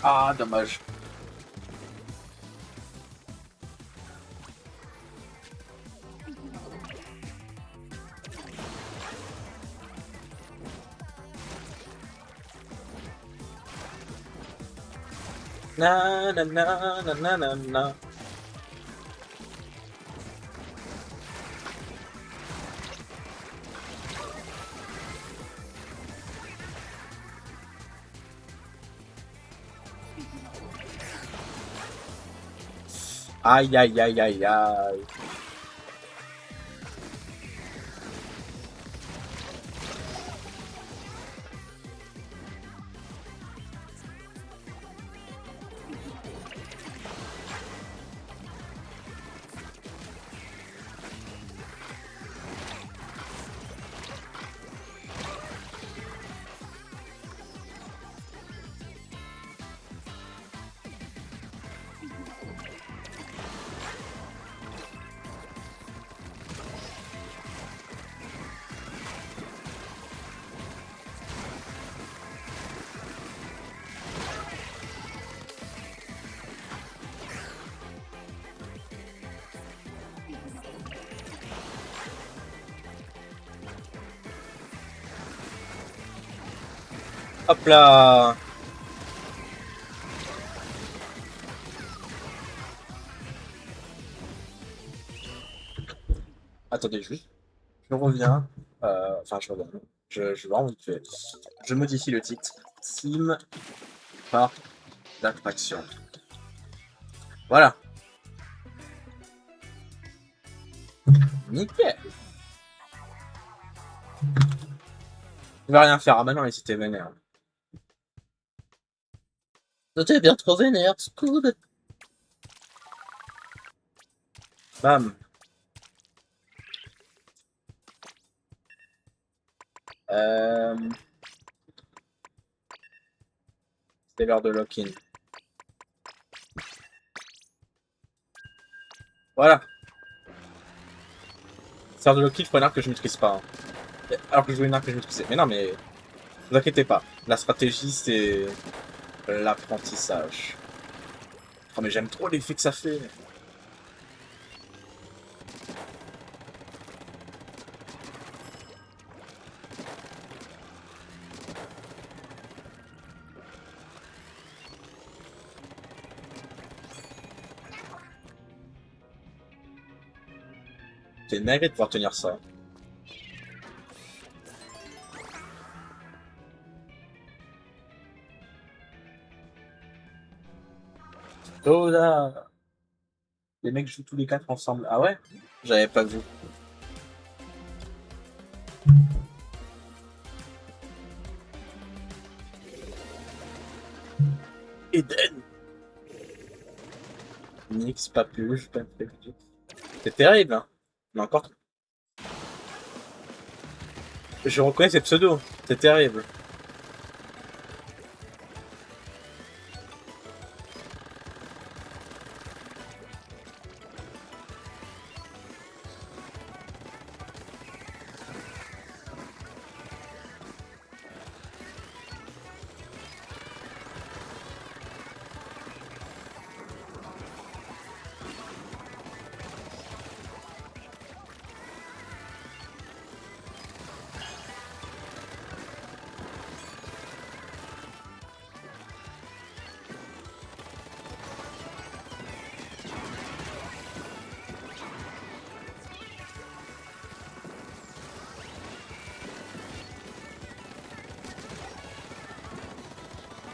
Ah, dommage. Na na na na na na na. Aïe aïe aïe aïe aïe. Hop là. Attendez juste. Je reviens. Enfin, je reviens. Je vais en vite fait. Je modifie le titre. Team par d'attraction. Voilà. Nickel. Il va rien faire. Ah bah non, il s'était vénère. T'es bien trop vénère, Scoot. Bam. C'était l'heure de lock-in. Voilà. C'est l'heure de lock-in, je prends une arme que je maîtrise pas. Hein. Alors que je joue une arme que je maîtrisais. Mais non, mais ne vous inquiétez pas. La stratégie, c'est l'apprentissage. Oh, mais j'aime trop l'effet que ça fait. C'est dingue de pouvoir tenir ça. Oh là! Les mecs jouent tous les quatre ensemble. Ah ouais? J'avais pas vu. Eden! Nix, pas plus, pas plus. C'est terrible, hein? Mais encore. Je reconnais ces pseudos. C'est terrible.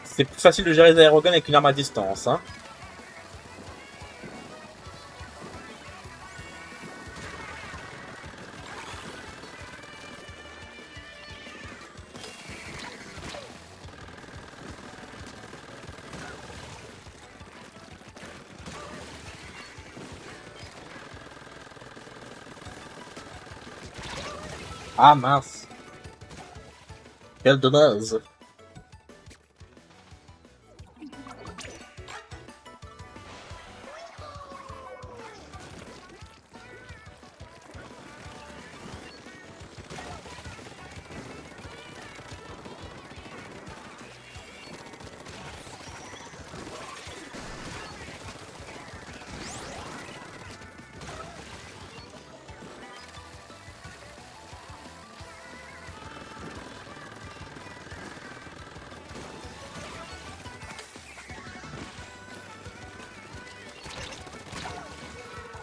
C'est plus facile de gérer les aéroguns avec une arme à distance, hein. Ah mince. Quel dommage.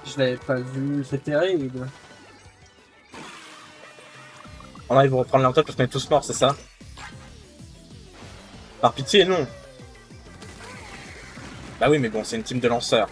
Je l'avais pas vu, c'est terrible. Oh non, ils vont reprendre l'avantage parce qu'on est tous morts, c'est ça? Par pitié, non. Bah oui, mais bon, c'est une team de lanceurs.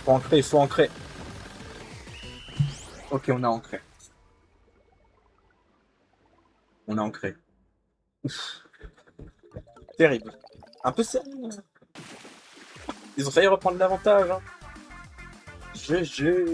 Faut ancrer, il faut ancrer. Ok, on a ancré. On a ancré. Ouf. Terrible. Un peu sérieux. Ils ont failli reprendre l'avantage, hein. GG.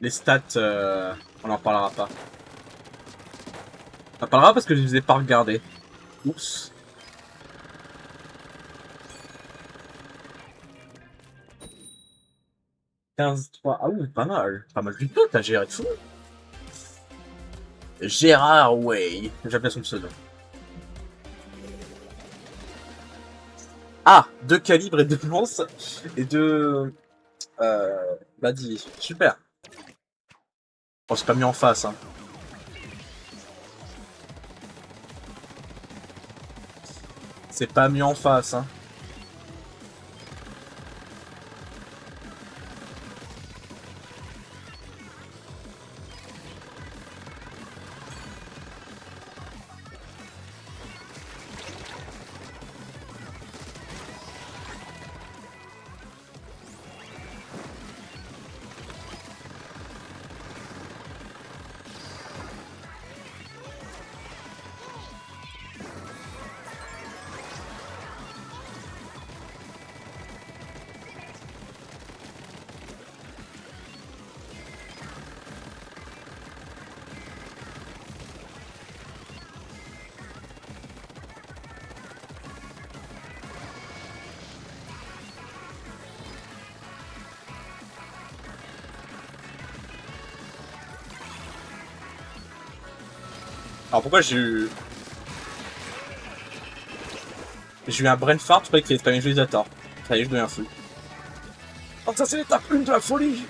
Les stats, on en parlera pas. On en parlera parce que je les ai pas regardés. Oups. 15-3. Ah oui, pas mal. Pas mal du tout, t'as géré tout. Gérard Way. J'appelle son pseudo. Ah, 2 calibres et 2 lances. Et 2... Badi. Super. Oh, c'est pas mis en face, hein. C'est pas mis en face, hein. Alors pourquoi j'ai eu... J'ai eu un brain fart, je croyais qu'il était pas mis à tort. Ça y est, je deviens fou. Oh, ça c'est l'étape 1 de la folie.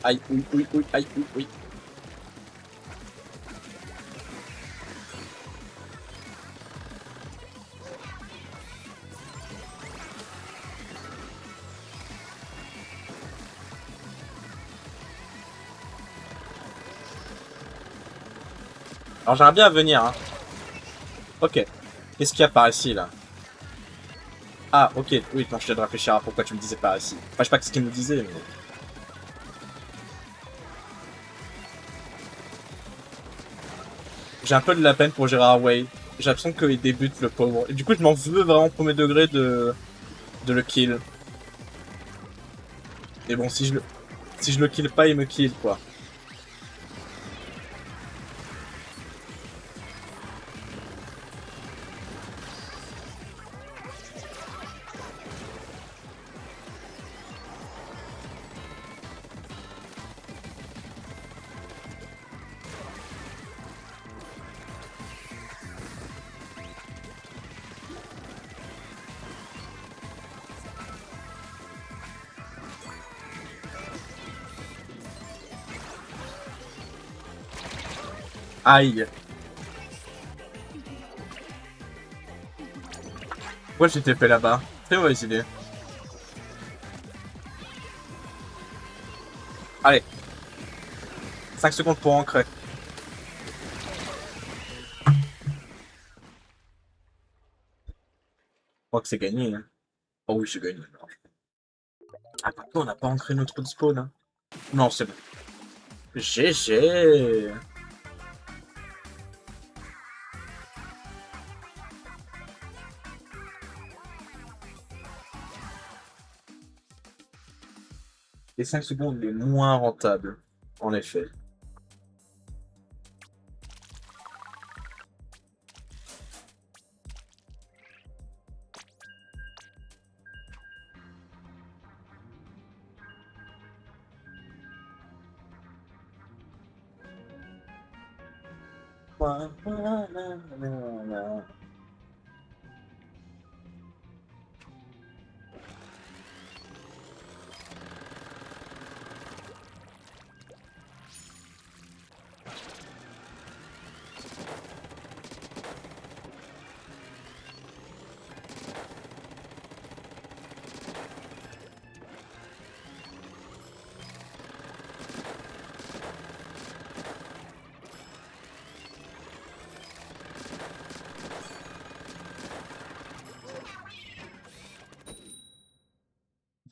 Aïe, oui, oui, oui, aïe, oui, oui. Alors j'aimerais bien venir, hein. Ok. Qu'est-ce qu'il y a par ici, là? Ah, ok. Oui, non, je viens de réfléchir à pourquoi tu me disais par ici. Enfin, je sais pas ce qu'il me disait, mais... J'ai un peu de la peine pour Gérard Way. J'ai l'impression qu'il débute, le pauvre. Et du coup, je m'en veux vraiment au premier degré de le kill. Et bon, si je le kill pas, il me kill, quoi. Aïe. Pourquoi j'ai TP là-bas? Très mauvaise idée. Allez. 5 secondes pour ancrer. Je crois que c'est gagné, hein. Oh oui, c'est gagné. Ah, par contre, on n'a pas ancré notre spawn, hein. Non, c'est bon. GG. Les 5 secondes les moins rentables, en effet.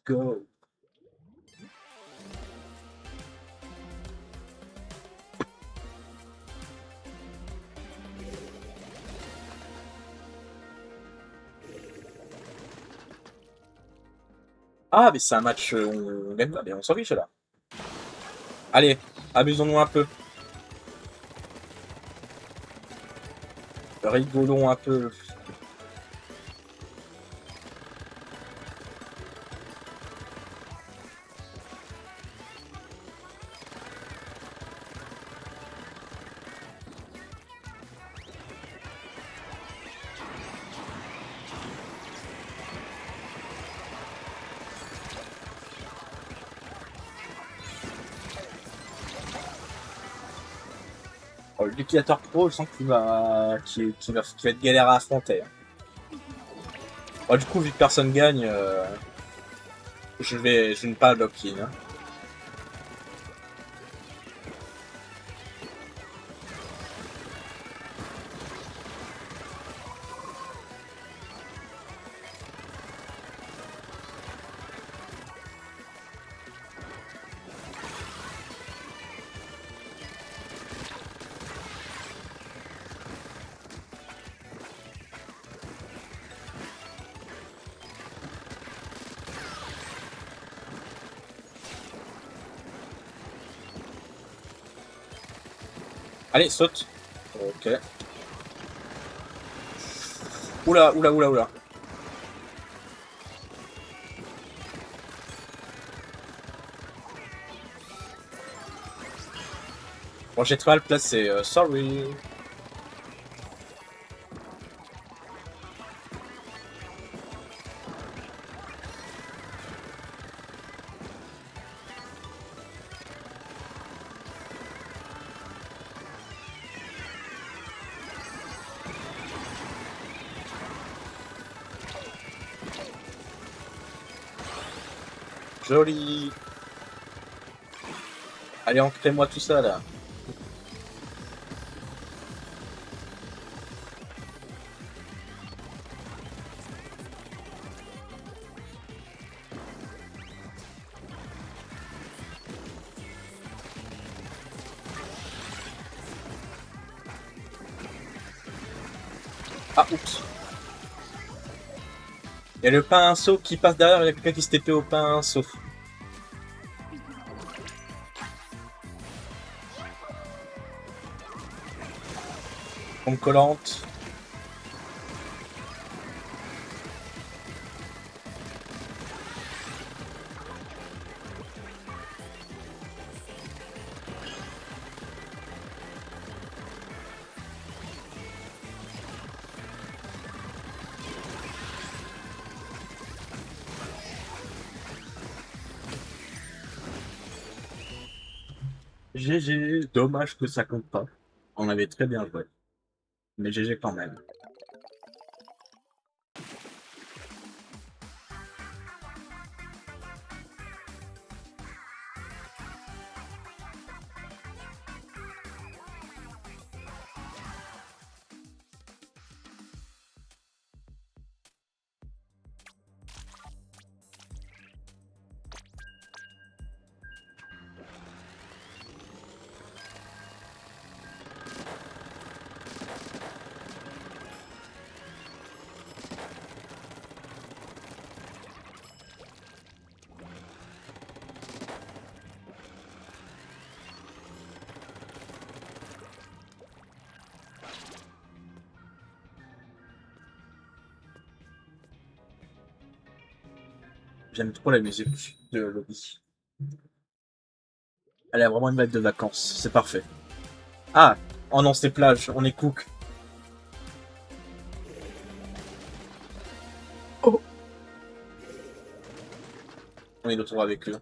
Go. Ah, mais c'est un match, on gagne pas, mais on s'en fiche là. Allez, amusons-nous un peu. Rigolons un peu. Oh, le liquidateur pro, je sens qu'il va être galère à affronter. Bon, du coup, vu que personne gagne, je ne pas lock-in. Hein. Allez, saute. Ok. Oula, oula, oula, oula. Bon, j'ai très mal placé, sorry. Joli. Allez, ancrez-moi tout ça là. Ah, oups. Il y a le pinceau qui passe derrière, il y a quelqu'un qui se TP au pinceau. Pompe collante. GG, dommage que ça compte pas. On avait très bien joué. Mais GG quand même. J'aime trop la musique de Lobby. Elle a vraiment une vibe de vacances, c'est parfait. Ah! Oh non, c'est plage, on est cook. Oh! On est de retour avec eux.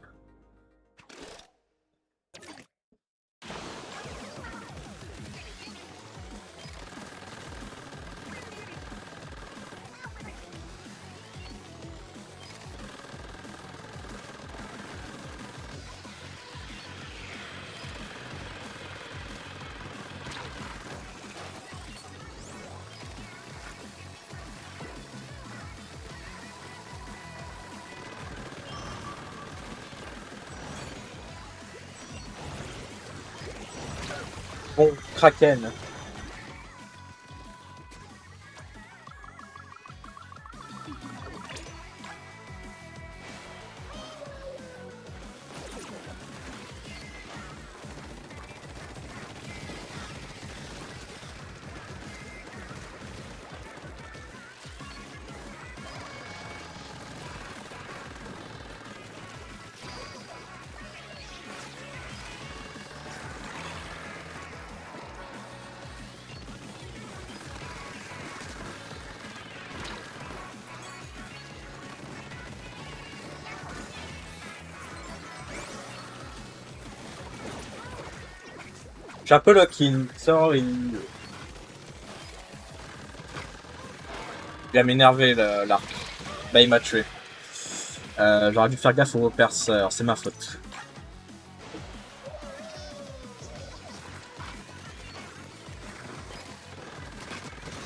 Bon, Kraken. J'ai un peu lock-in. Sorry. Il va m'énerver l'arc. Bah, il m'a tué. J'aurais dû faire gaffe aux perceurs, c'est ma faute.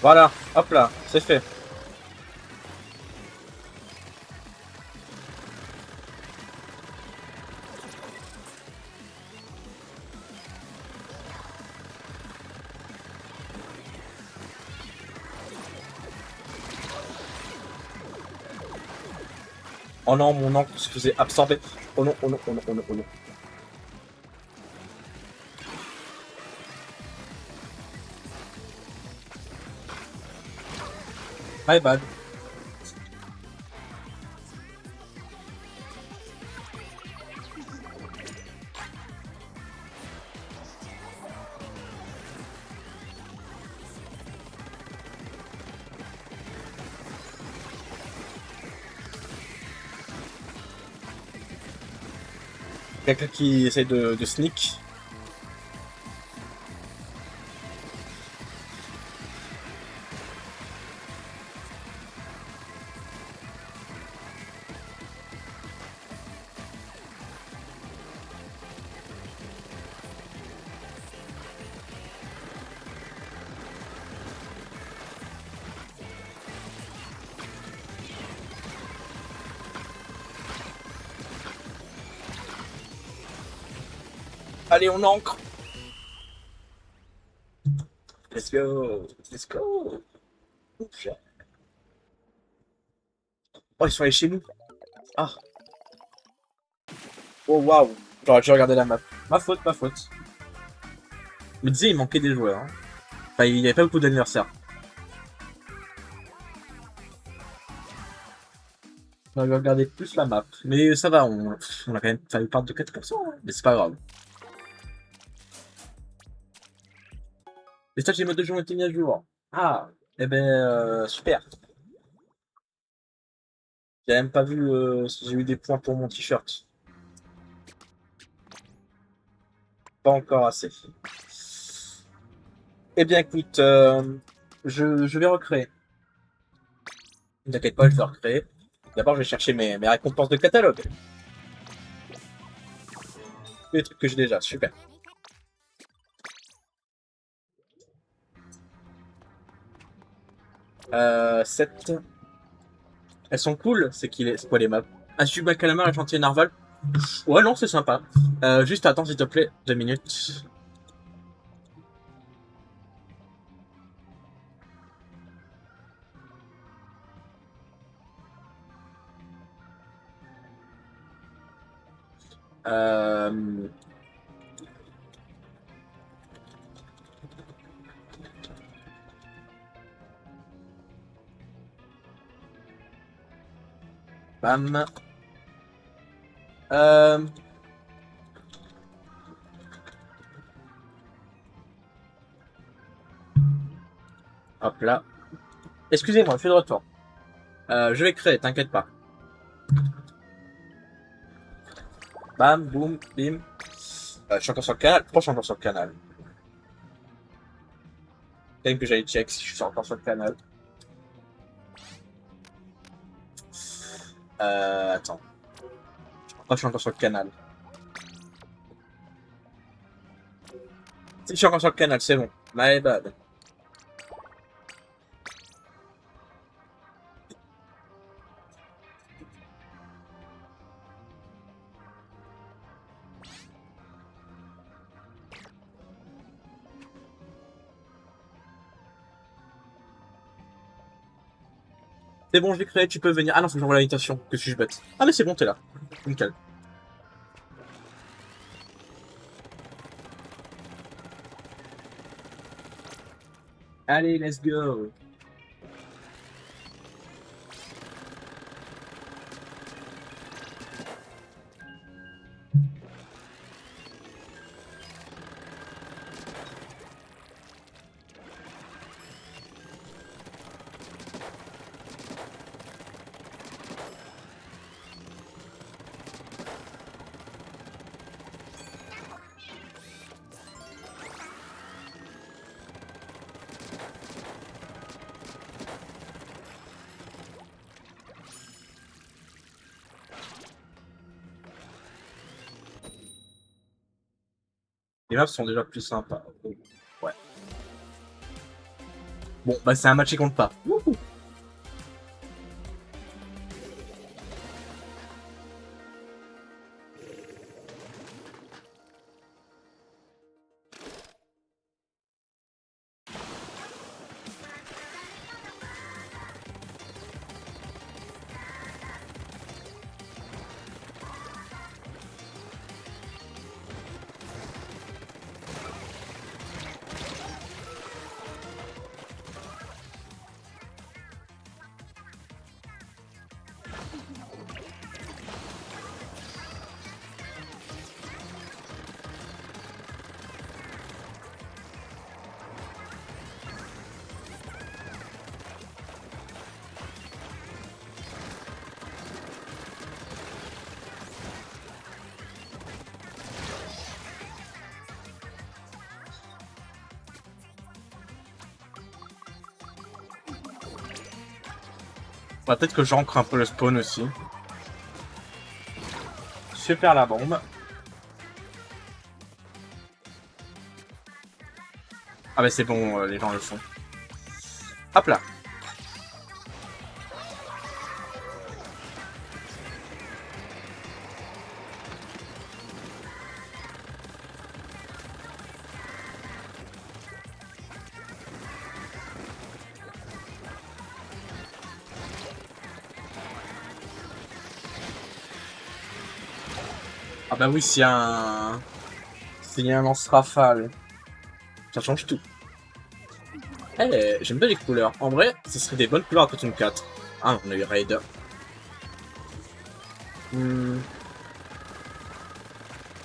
Voilà, hop là, c'est fait. Oh non, mon encre se faisait absorber. Oh non, oh non, oh non, oh non, oh non. My bad. Quelqu'un qui essaye de sneak. Allez, on ancre. Let's go. Let's go. Oh, ils sont allés chez nous. Ah. Oh, waouh. J'aurais dû regarder la map. Ma faute, ma faute. Mais disais, il manquait des joueurs. Hein. Enfin, il n'y avait pas beaucoup d'anniversaires. On va regarder plus la map. Mais ça va, on a quand même fallu perdre de 4%. Hein. Mais c'est pas grave. Les stats et modes de jeu ont été mis à jour. Ah, eh ben, super. J'ai même pas vu si j'ai eu des points pour mon t-shirt. Pas encore assez. Eh bien, écoute, je vais recréer. Ne t'inquiète pas, je vais recréer. D'abord, je vais chercher mes récompenses de catalogue. Les trucs que j'ai déjà, super. Cette... Elles sont cool, c'est quoi les maps? Asuma Calamar et Chantier Narval. Ouais, non, c'est sympa. Juste attends, s'il te plaît, 2 minutes. Euh... Bam. Euh... Hop là. Excusez-moi, je suis de retour. Je vais créer, t'inquiète pas. Bam, boum, bim. Je suis encore sur le canal. Pourquoi je suis encore sur le canal? Quand même que j'aille check si je suis encore sur le canal. Attends. Pourquoi je suis encore sur le canal? Si je suis encore sur le canal, c'est bon. My bad. C'est bon, je l'ai créé, tu peux venir. Ah non, faut que j'envoie l'invitation. Que suis-je bête? Ah mais c'est bon, t'es là. Nickel. Allez, let's go. Les maps sont déjà plus sympas. Ouais. Bon, bah c'est un match qui compte pas. Wouhou. Bah, peut-être que j'ancre un peu le spawn aussi. Super la bombe. Ah bah c'est bon, les gens le font. Hop là. Ah bah oui, s'il y a un... S'il y a un lance-rafale, ça change tout. Eh, j'aime bien les couleurs. En vrai, ce serait des bonnes couleurs à Splatoon 4. Ah, on a eu Raider.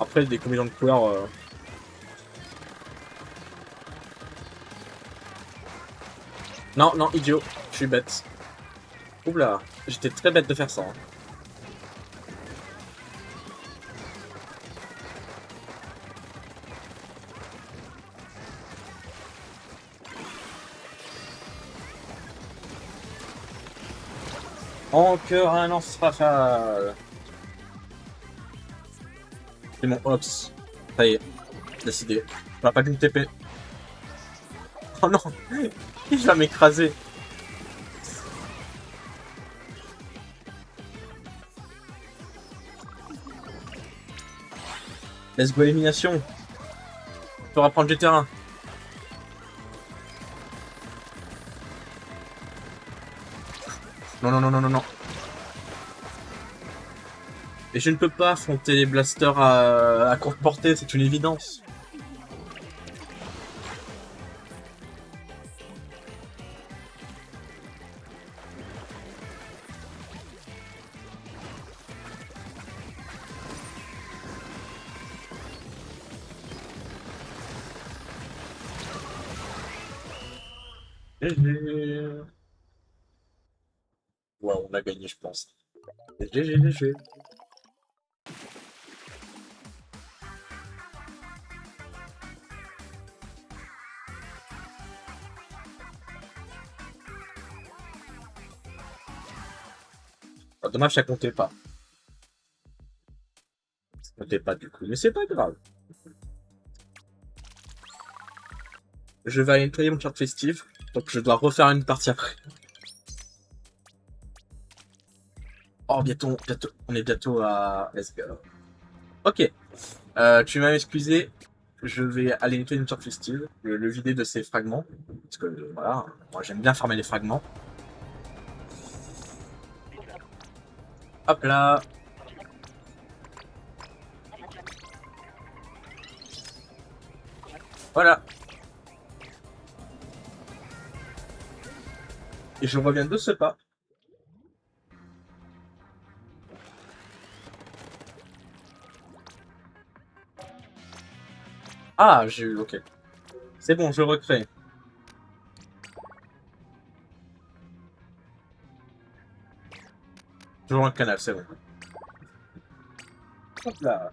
Après, des combinaisons de couleurs... Non, non, idiot. Je suis bête. Oula, j'étais très bête de faire ça. Hein. Encore un lance-rafale. C'est mon Ops. Ça y est, décidé. J'aurais pas dû me TP. Oh non, il va m'écraser. Let's go élimination. On peut reprendre du terrain. Non, non, non, non, non, non. Et je ne peux pas affronter les blasters à courte portée, c'est une évidence. GG. Ouais, on a gagné, je pense. GG, GG. Ah, dommage, ça comptait pas. Ça comptait pas du coup, mais c'est pas grave. Je vais aller nettoyer mon carte festive, donc je dois refaire une partie après. Oh, bientôt, bientôt, on est bientôt à... Let's go. Ok, tu m'as excusé, je vais aller nettoyer une carte festive, le vider de ses fragments, parce que voilà, moi j'aime bien farmer les fragments. Hop là. Voilà. Et je reviens de ce pas. Ah, j'ai eu, ok. C'est bon, je recrée. Toujours un canal, c'est bon. Hop là.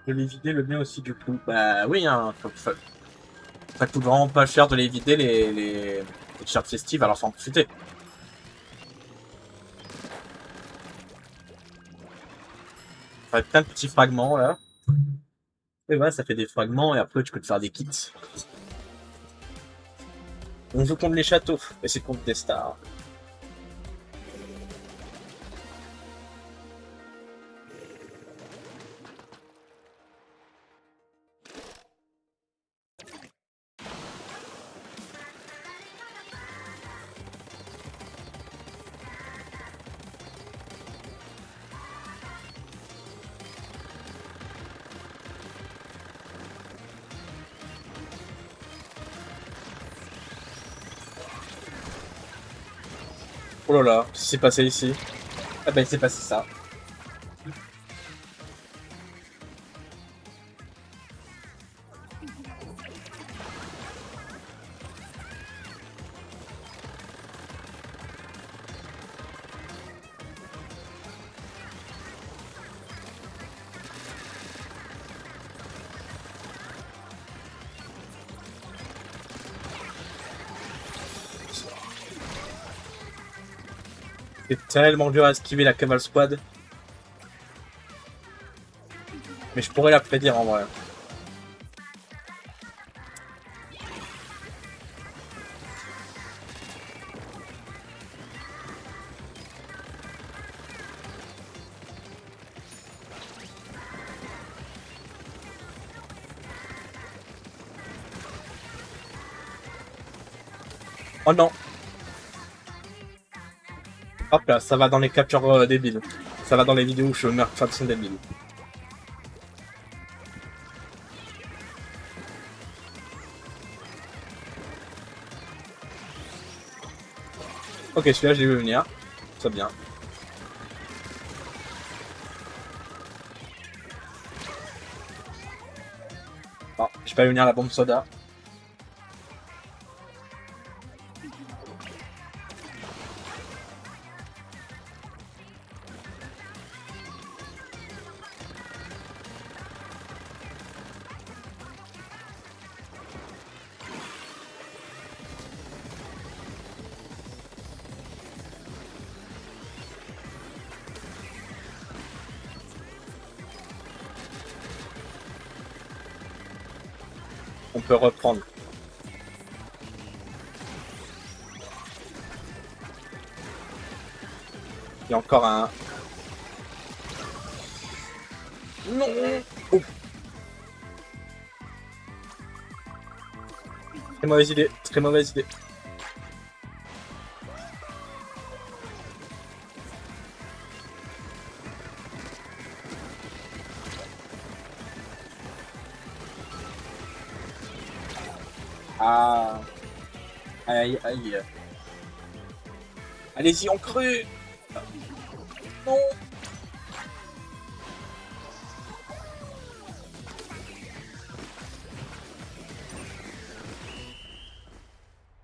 De les vider le bien aussi du coup. Bah oui, hein, ça coûte vraiment pas cher de les vider les t-shirts festives, alors faut en profiter. Ça fait plein de petits fragments là. Et voilà, ça fait des fragments et après tu peux te faire des kits. On joue contre les châteaux et c'est contre des stars. Oh là là, qu'est-ce qui s'est passé ici? Ah bah il s'est passé ça. C'est tellement dur à esquiver la Caval Squad. Mais je pourrais la prédire en vrai. Oh non. Hop là, ça va dans les captures débiles. Ça va dans les vidéos où je meurs de façon débile. Ok, celui-là, je l'ai vu venir. C'est bien. Bon, j'ai pas vu venir la bombe soda. On peut reprendre. Il y a encore un... Non. Oh. Très mauvaise idée, très mauvaise idée. Ah. Aïe, aïe. Allez-y, on crue. Non.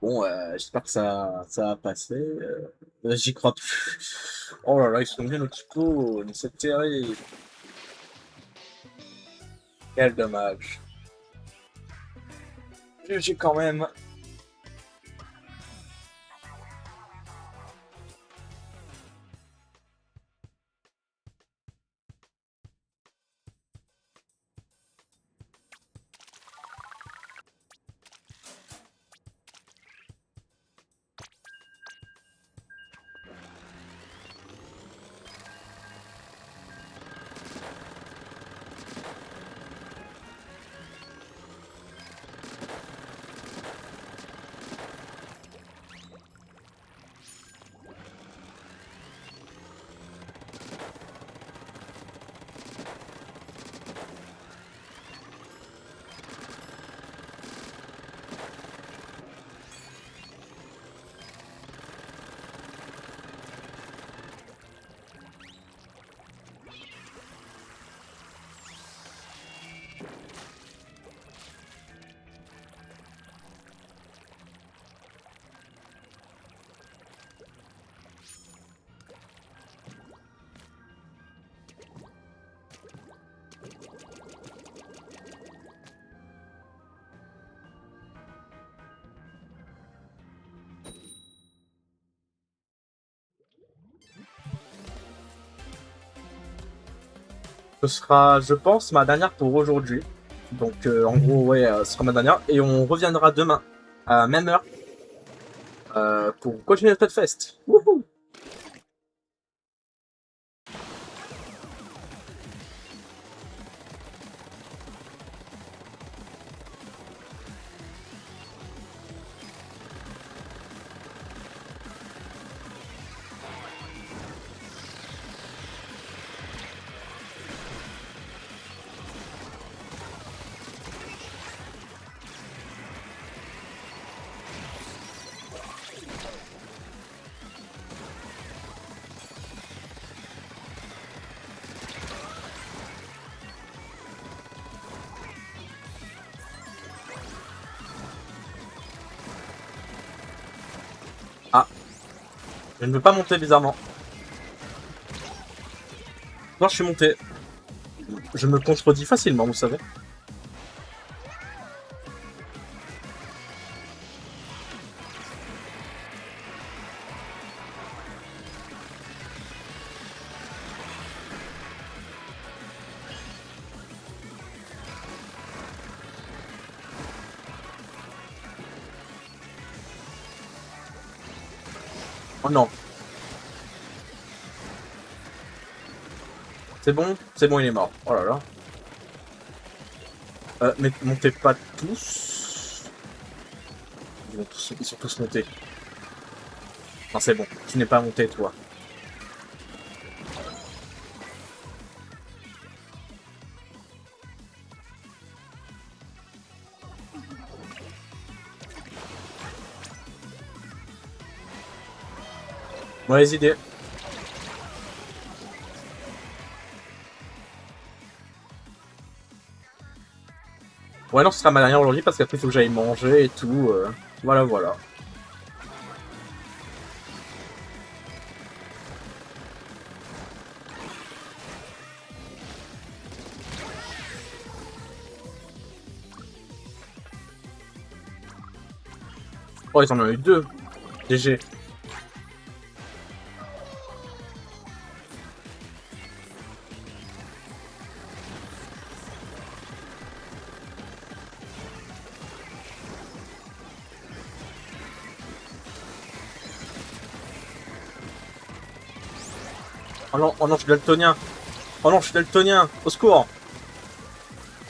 Bon, j'espère que ça va passer. J'y crois plus. Oh là là, ils sont bien nos spawns, c'est terrible. Quel dommage. GG quand même. Ce sera, je pense, ma dernière pour aujourd'hui. Donc, en gros, ouais, ce sera ma dernière. Et on reviendra demain, à la même heure, pour continuer le Splatfest. Wouhou! Ah, je ne veux pas monter bizarrement. Non, je suis monté. Je me contredis facilement, vous savez. Oh non. C'est bon, il est mort. Oh là là. Mais montez pas tous. Ils sont tous montés. Non, c'est bon. Tu n'es pas monté, toi. Mauvaise idée. Ouais, non, ce sera ma dernière aujourd'hui parce qu'après, il faut que j'aille manger et tout. Voilà, voilà. Oh, ils en ont eu deux. GG. Oh non, je suis daltonien. Oh non, je suis daltonien. Au secours.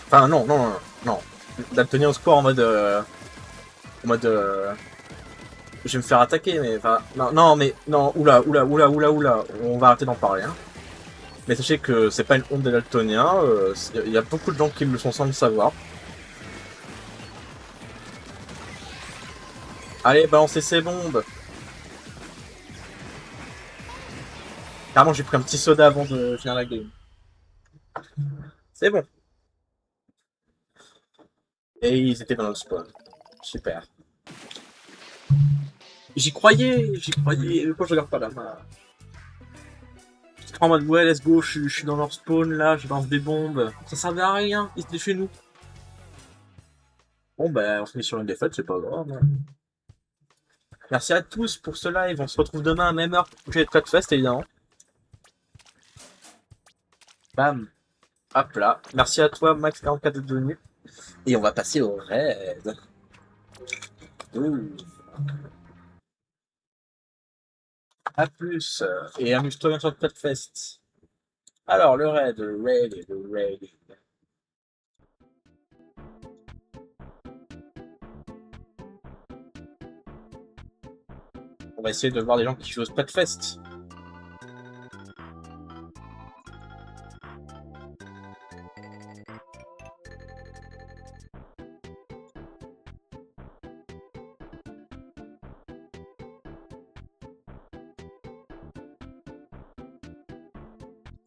Enfin, non, non, non, non. Daltonien au secours en mode... en mode... je vais me faire attaquer, mais... Enfin, non, non, mais... Non, oula, oula, oula, oula, oula. On va arrêter d'en parler, hein. Mais sachez que c'est pas une honte des daltoniens. Il y a beaucoup de gens qui le sont sans le savoir. Allez, balancez ces bombes. Carrément, j'ai pris un petit soda avant de finir la game. C'est bon. Et ils étaient dans le spawn. Super. J'y croyais, j'y croyais. Pourquoi je regarde pas la main? En mode, ouais, let's go, je suis dans leur spawn là, je lance des bombes. Ça servait à rien, ils étaient chez nous. Bon, bah, on se met sur une défaite, c'est pas grave. Hein. Merci à tous pour ce live. On se retrouve demain à même heure pour le Fest, évidemment. Bam. Hop là. Merci à toi, Max44 d'être venu. Et on va passer au raid. Ouh. A plus. Et amuse-toi bien sur le Fest. Alors, le raid, le raid, le raid. On va essayer de voir des gens qui jouent au Splatfest.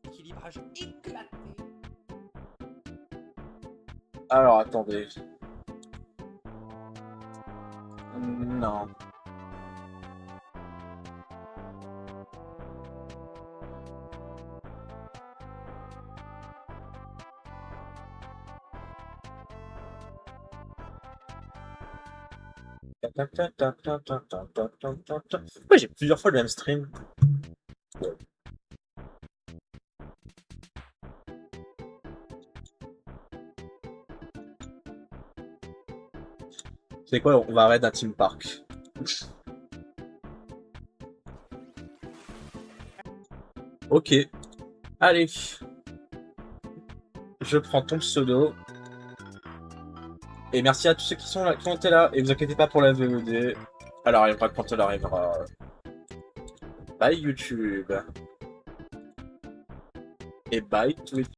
Équilibrage éclaté. Alors, attendez. Non. Ouais, j'ai plusieurs fois le même stream. C'est quoi, on va arrêter un Team Park. Ok. Allez. Je prends ton pseudo. Et merci à tous ceux qui sont là, qui ont été là. Et vous inquiétez pas pour la VOD. Alors, il n'y a pas quand elle arrivera. Bye YouTube. Et bye Twitch.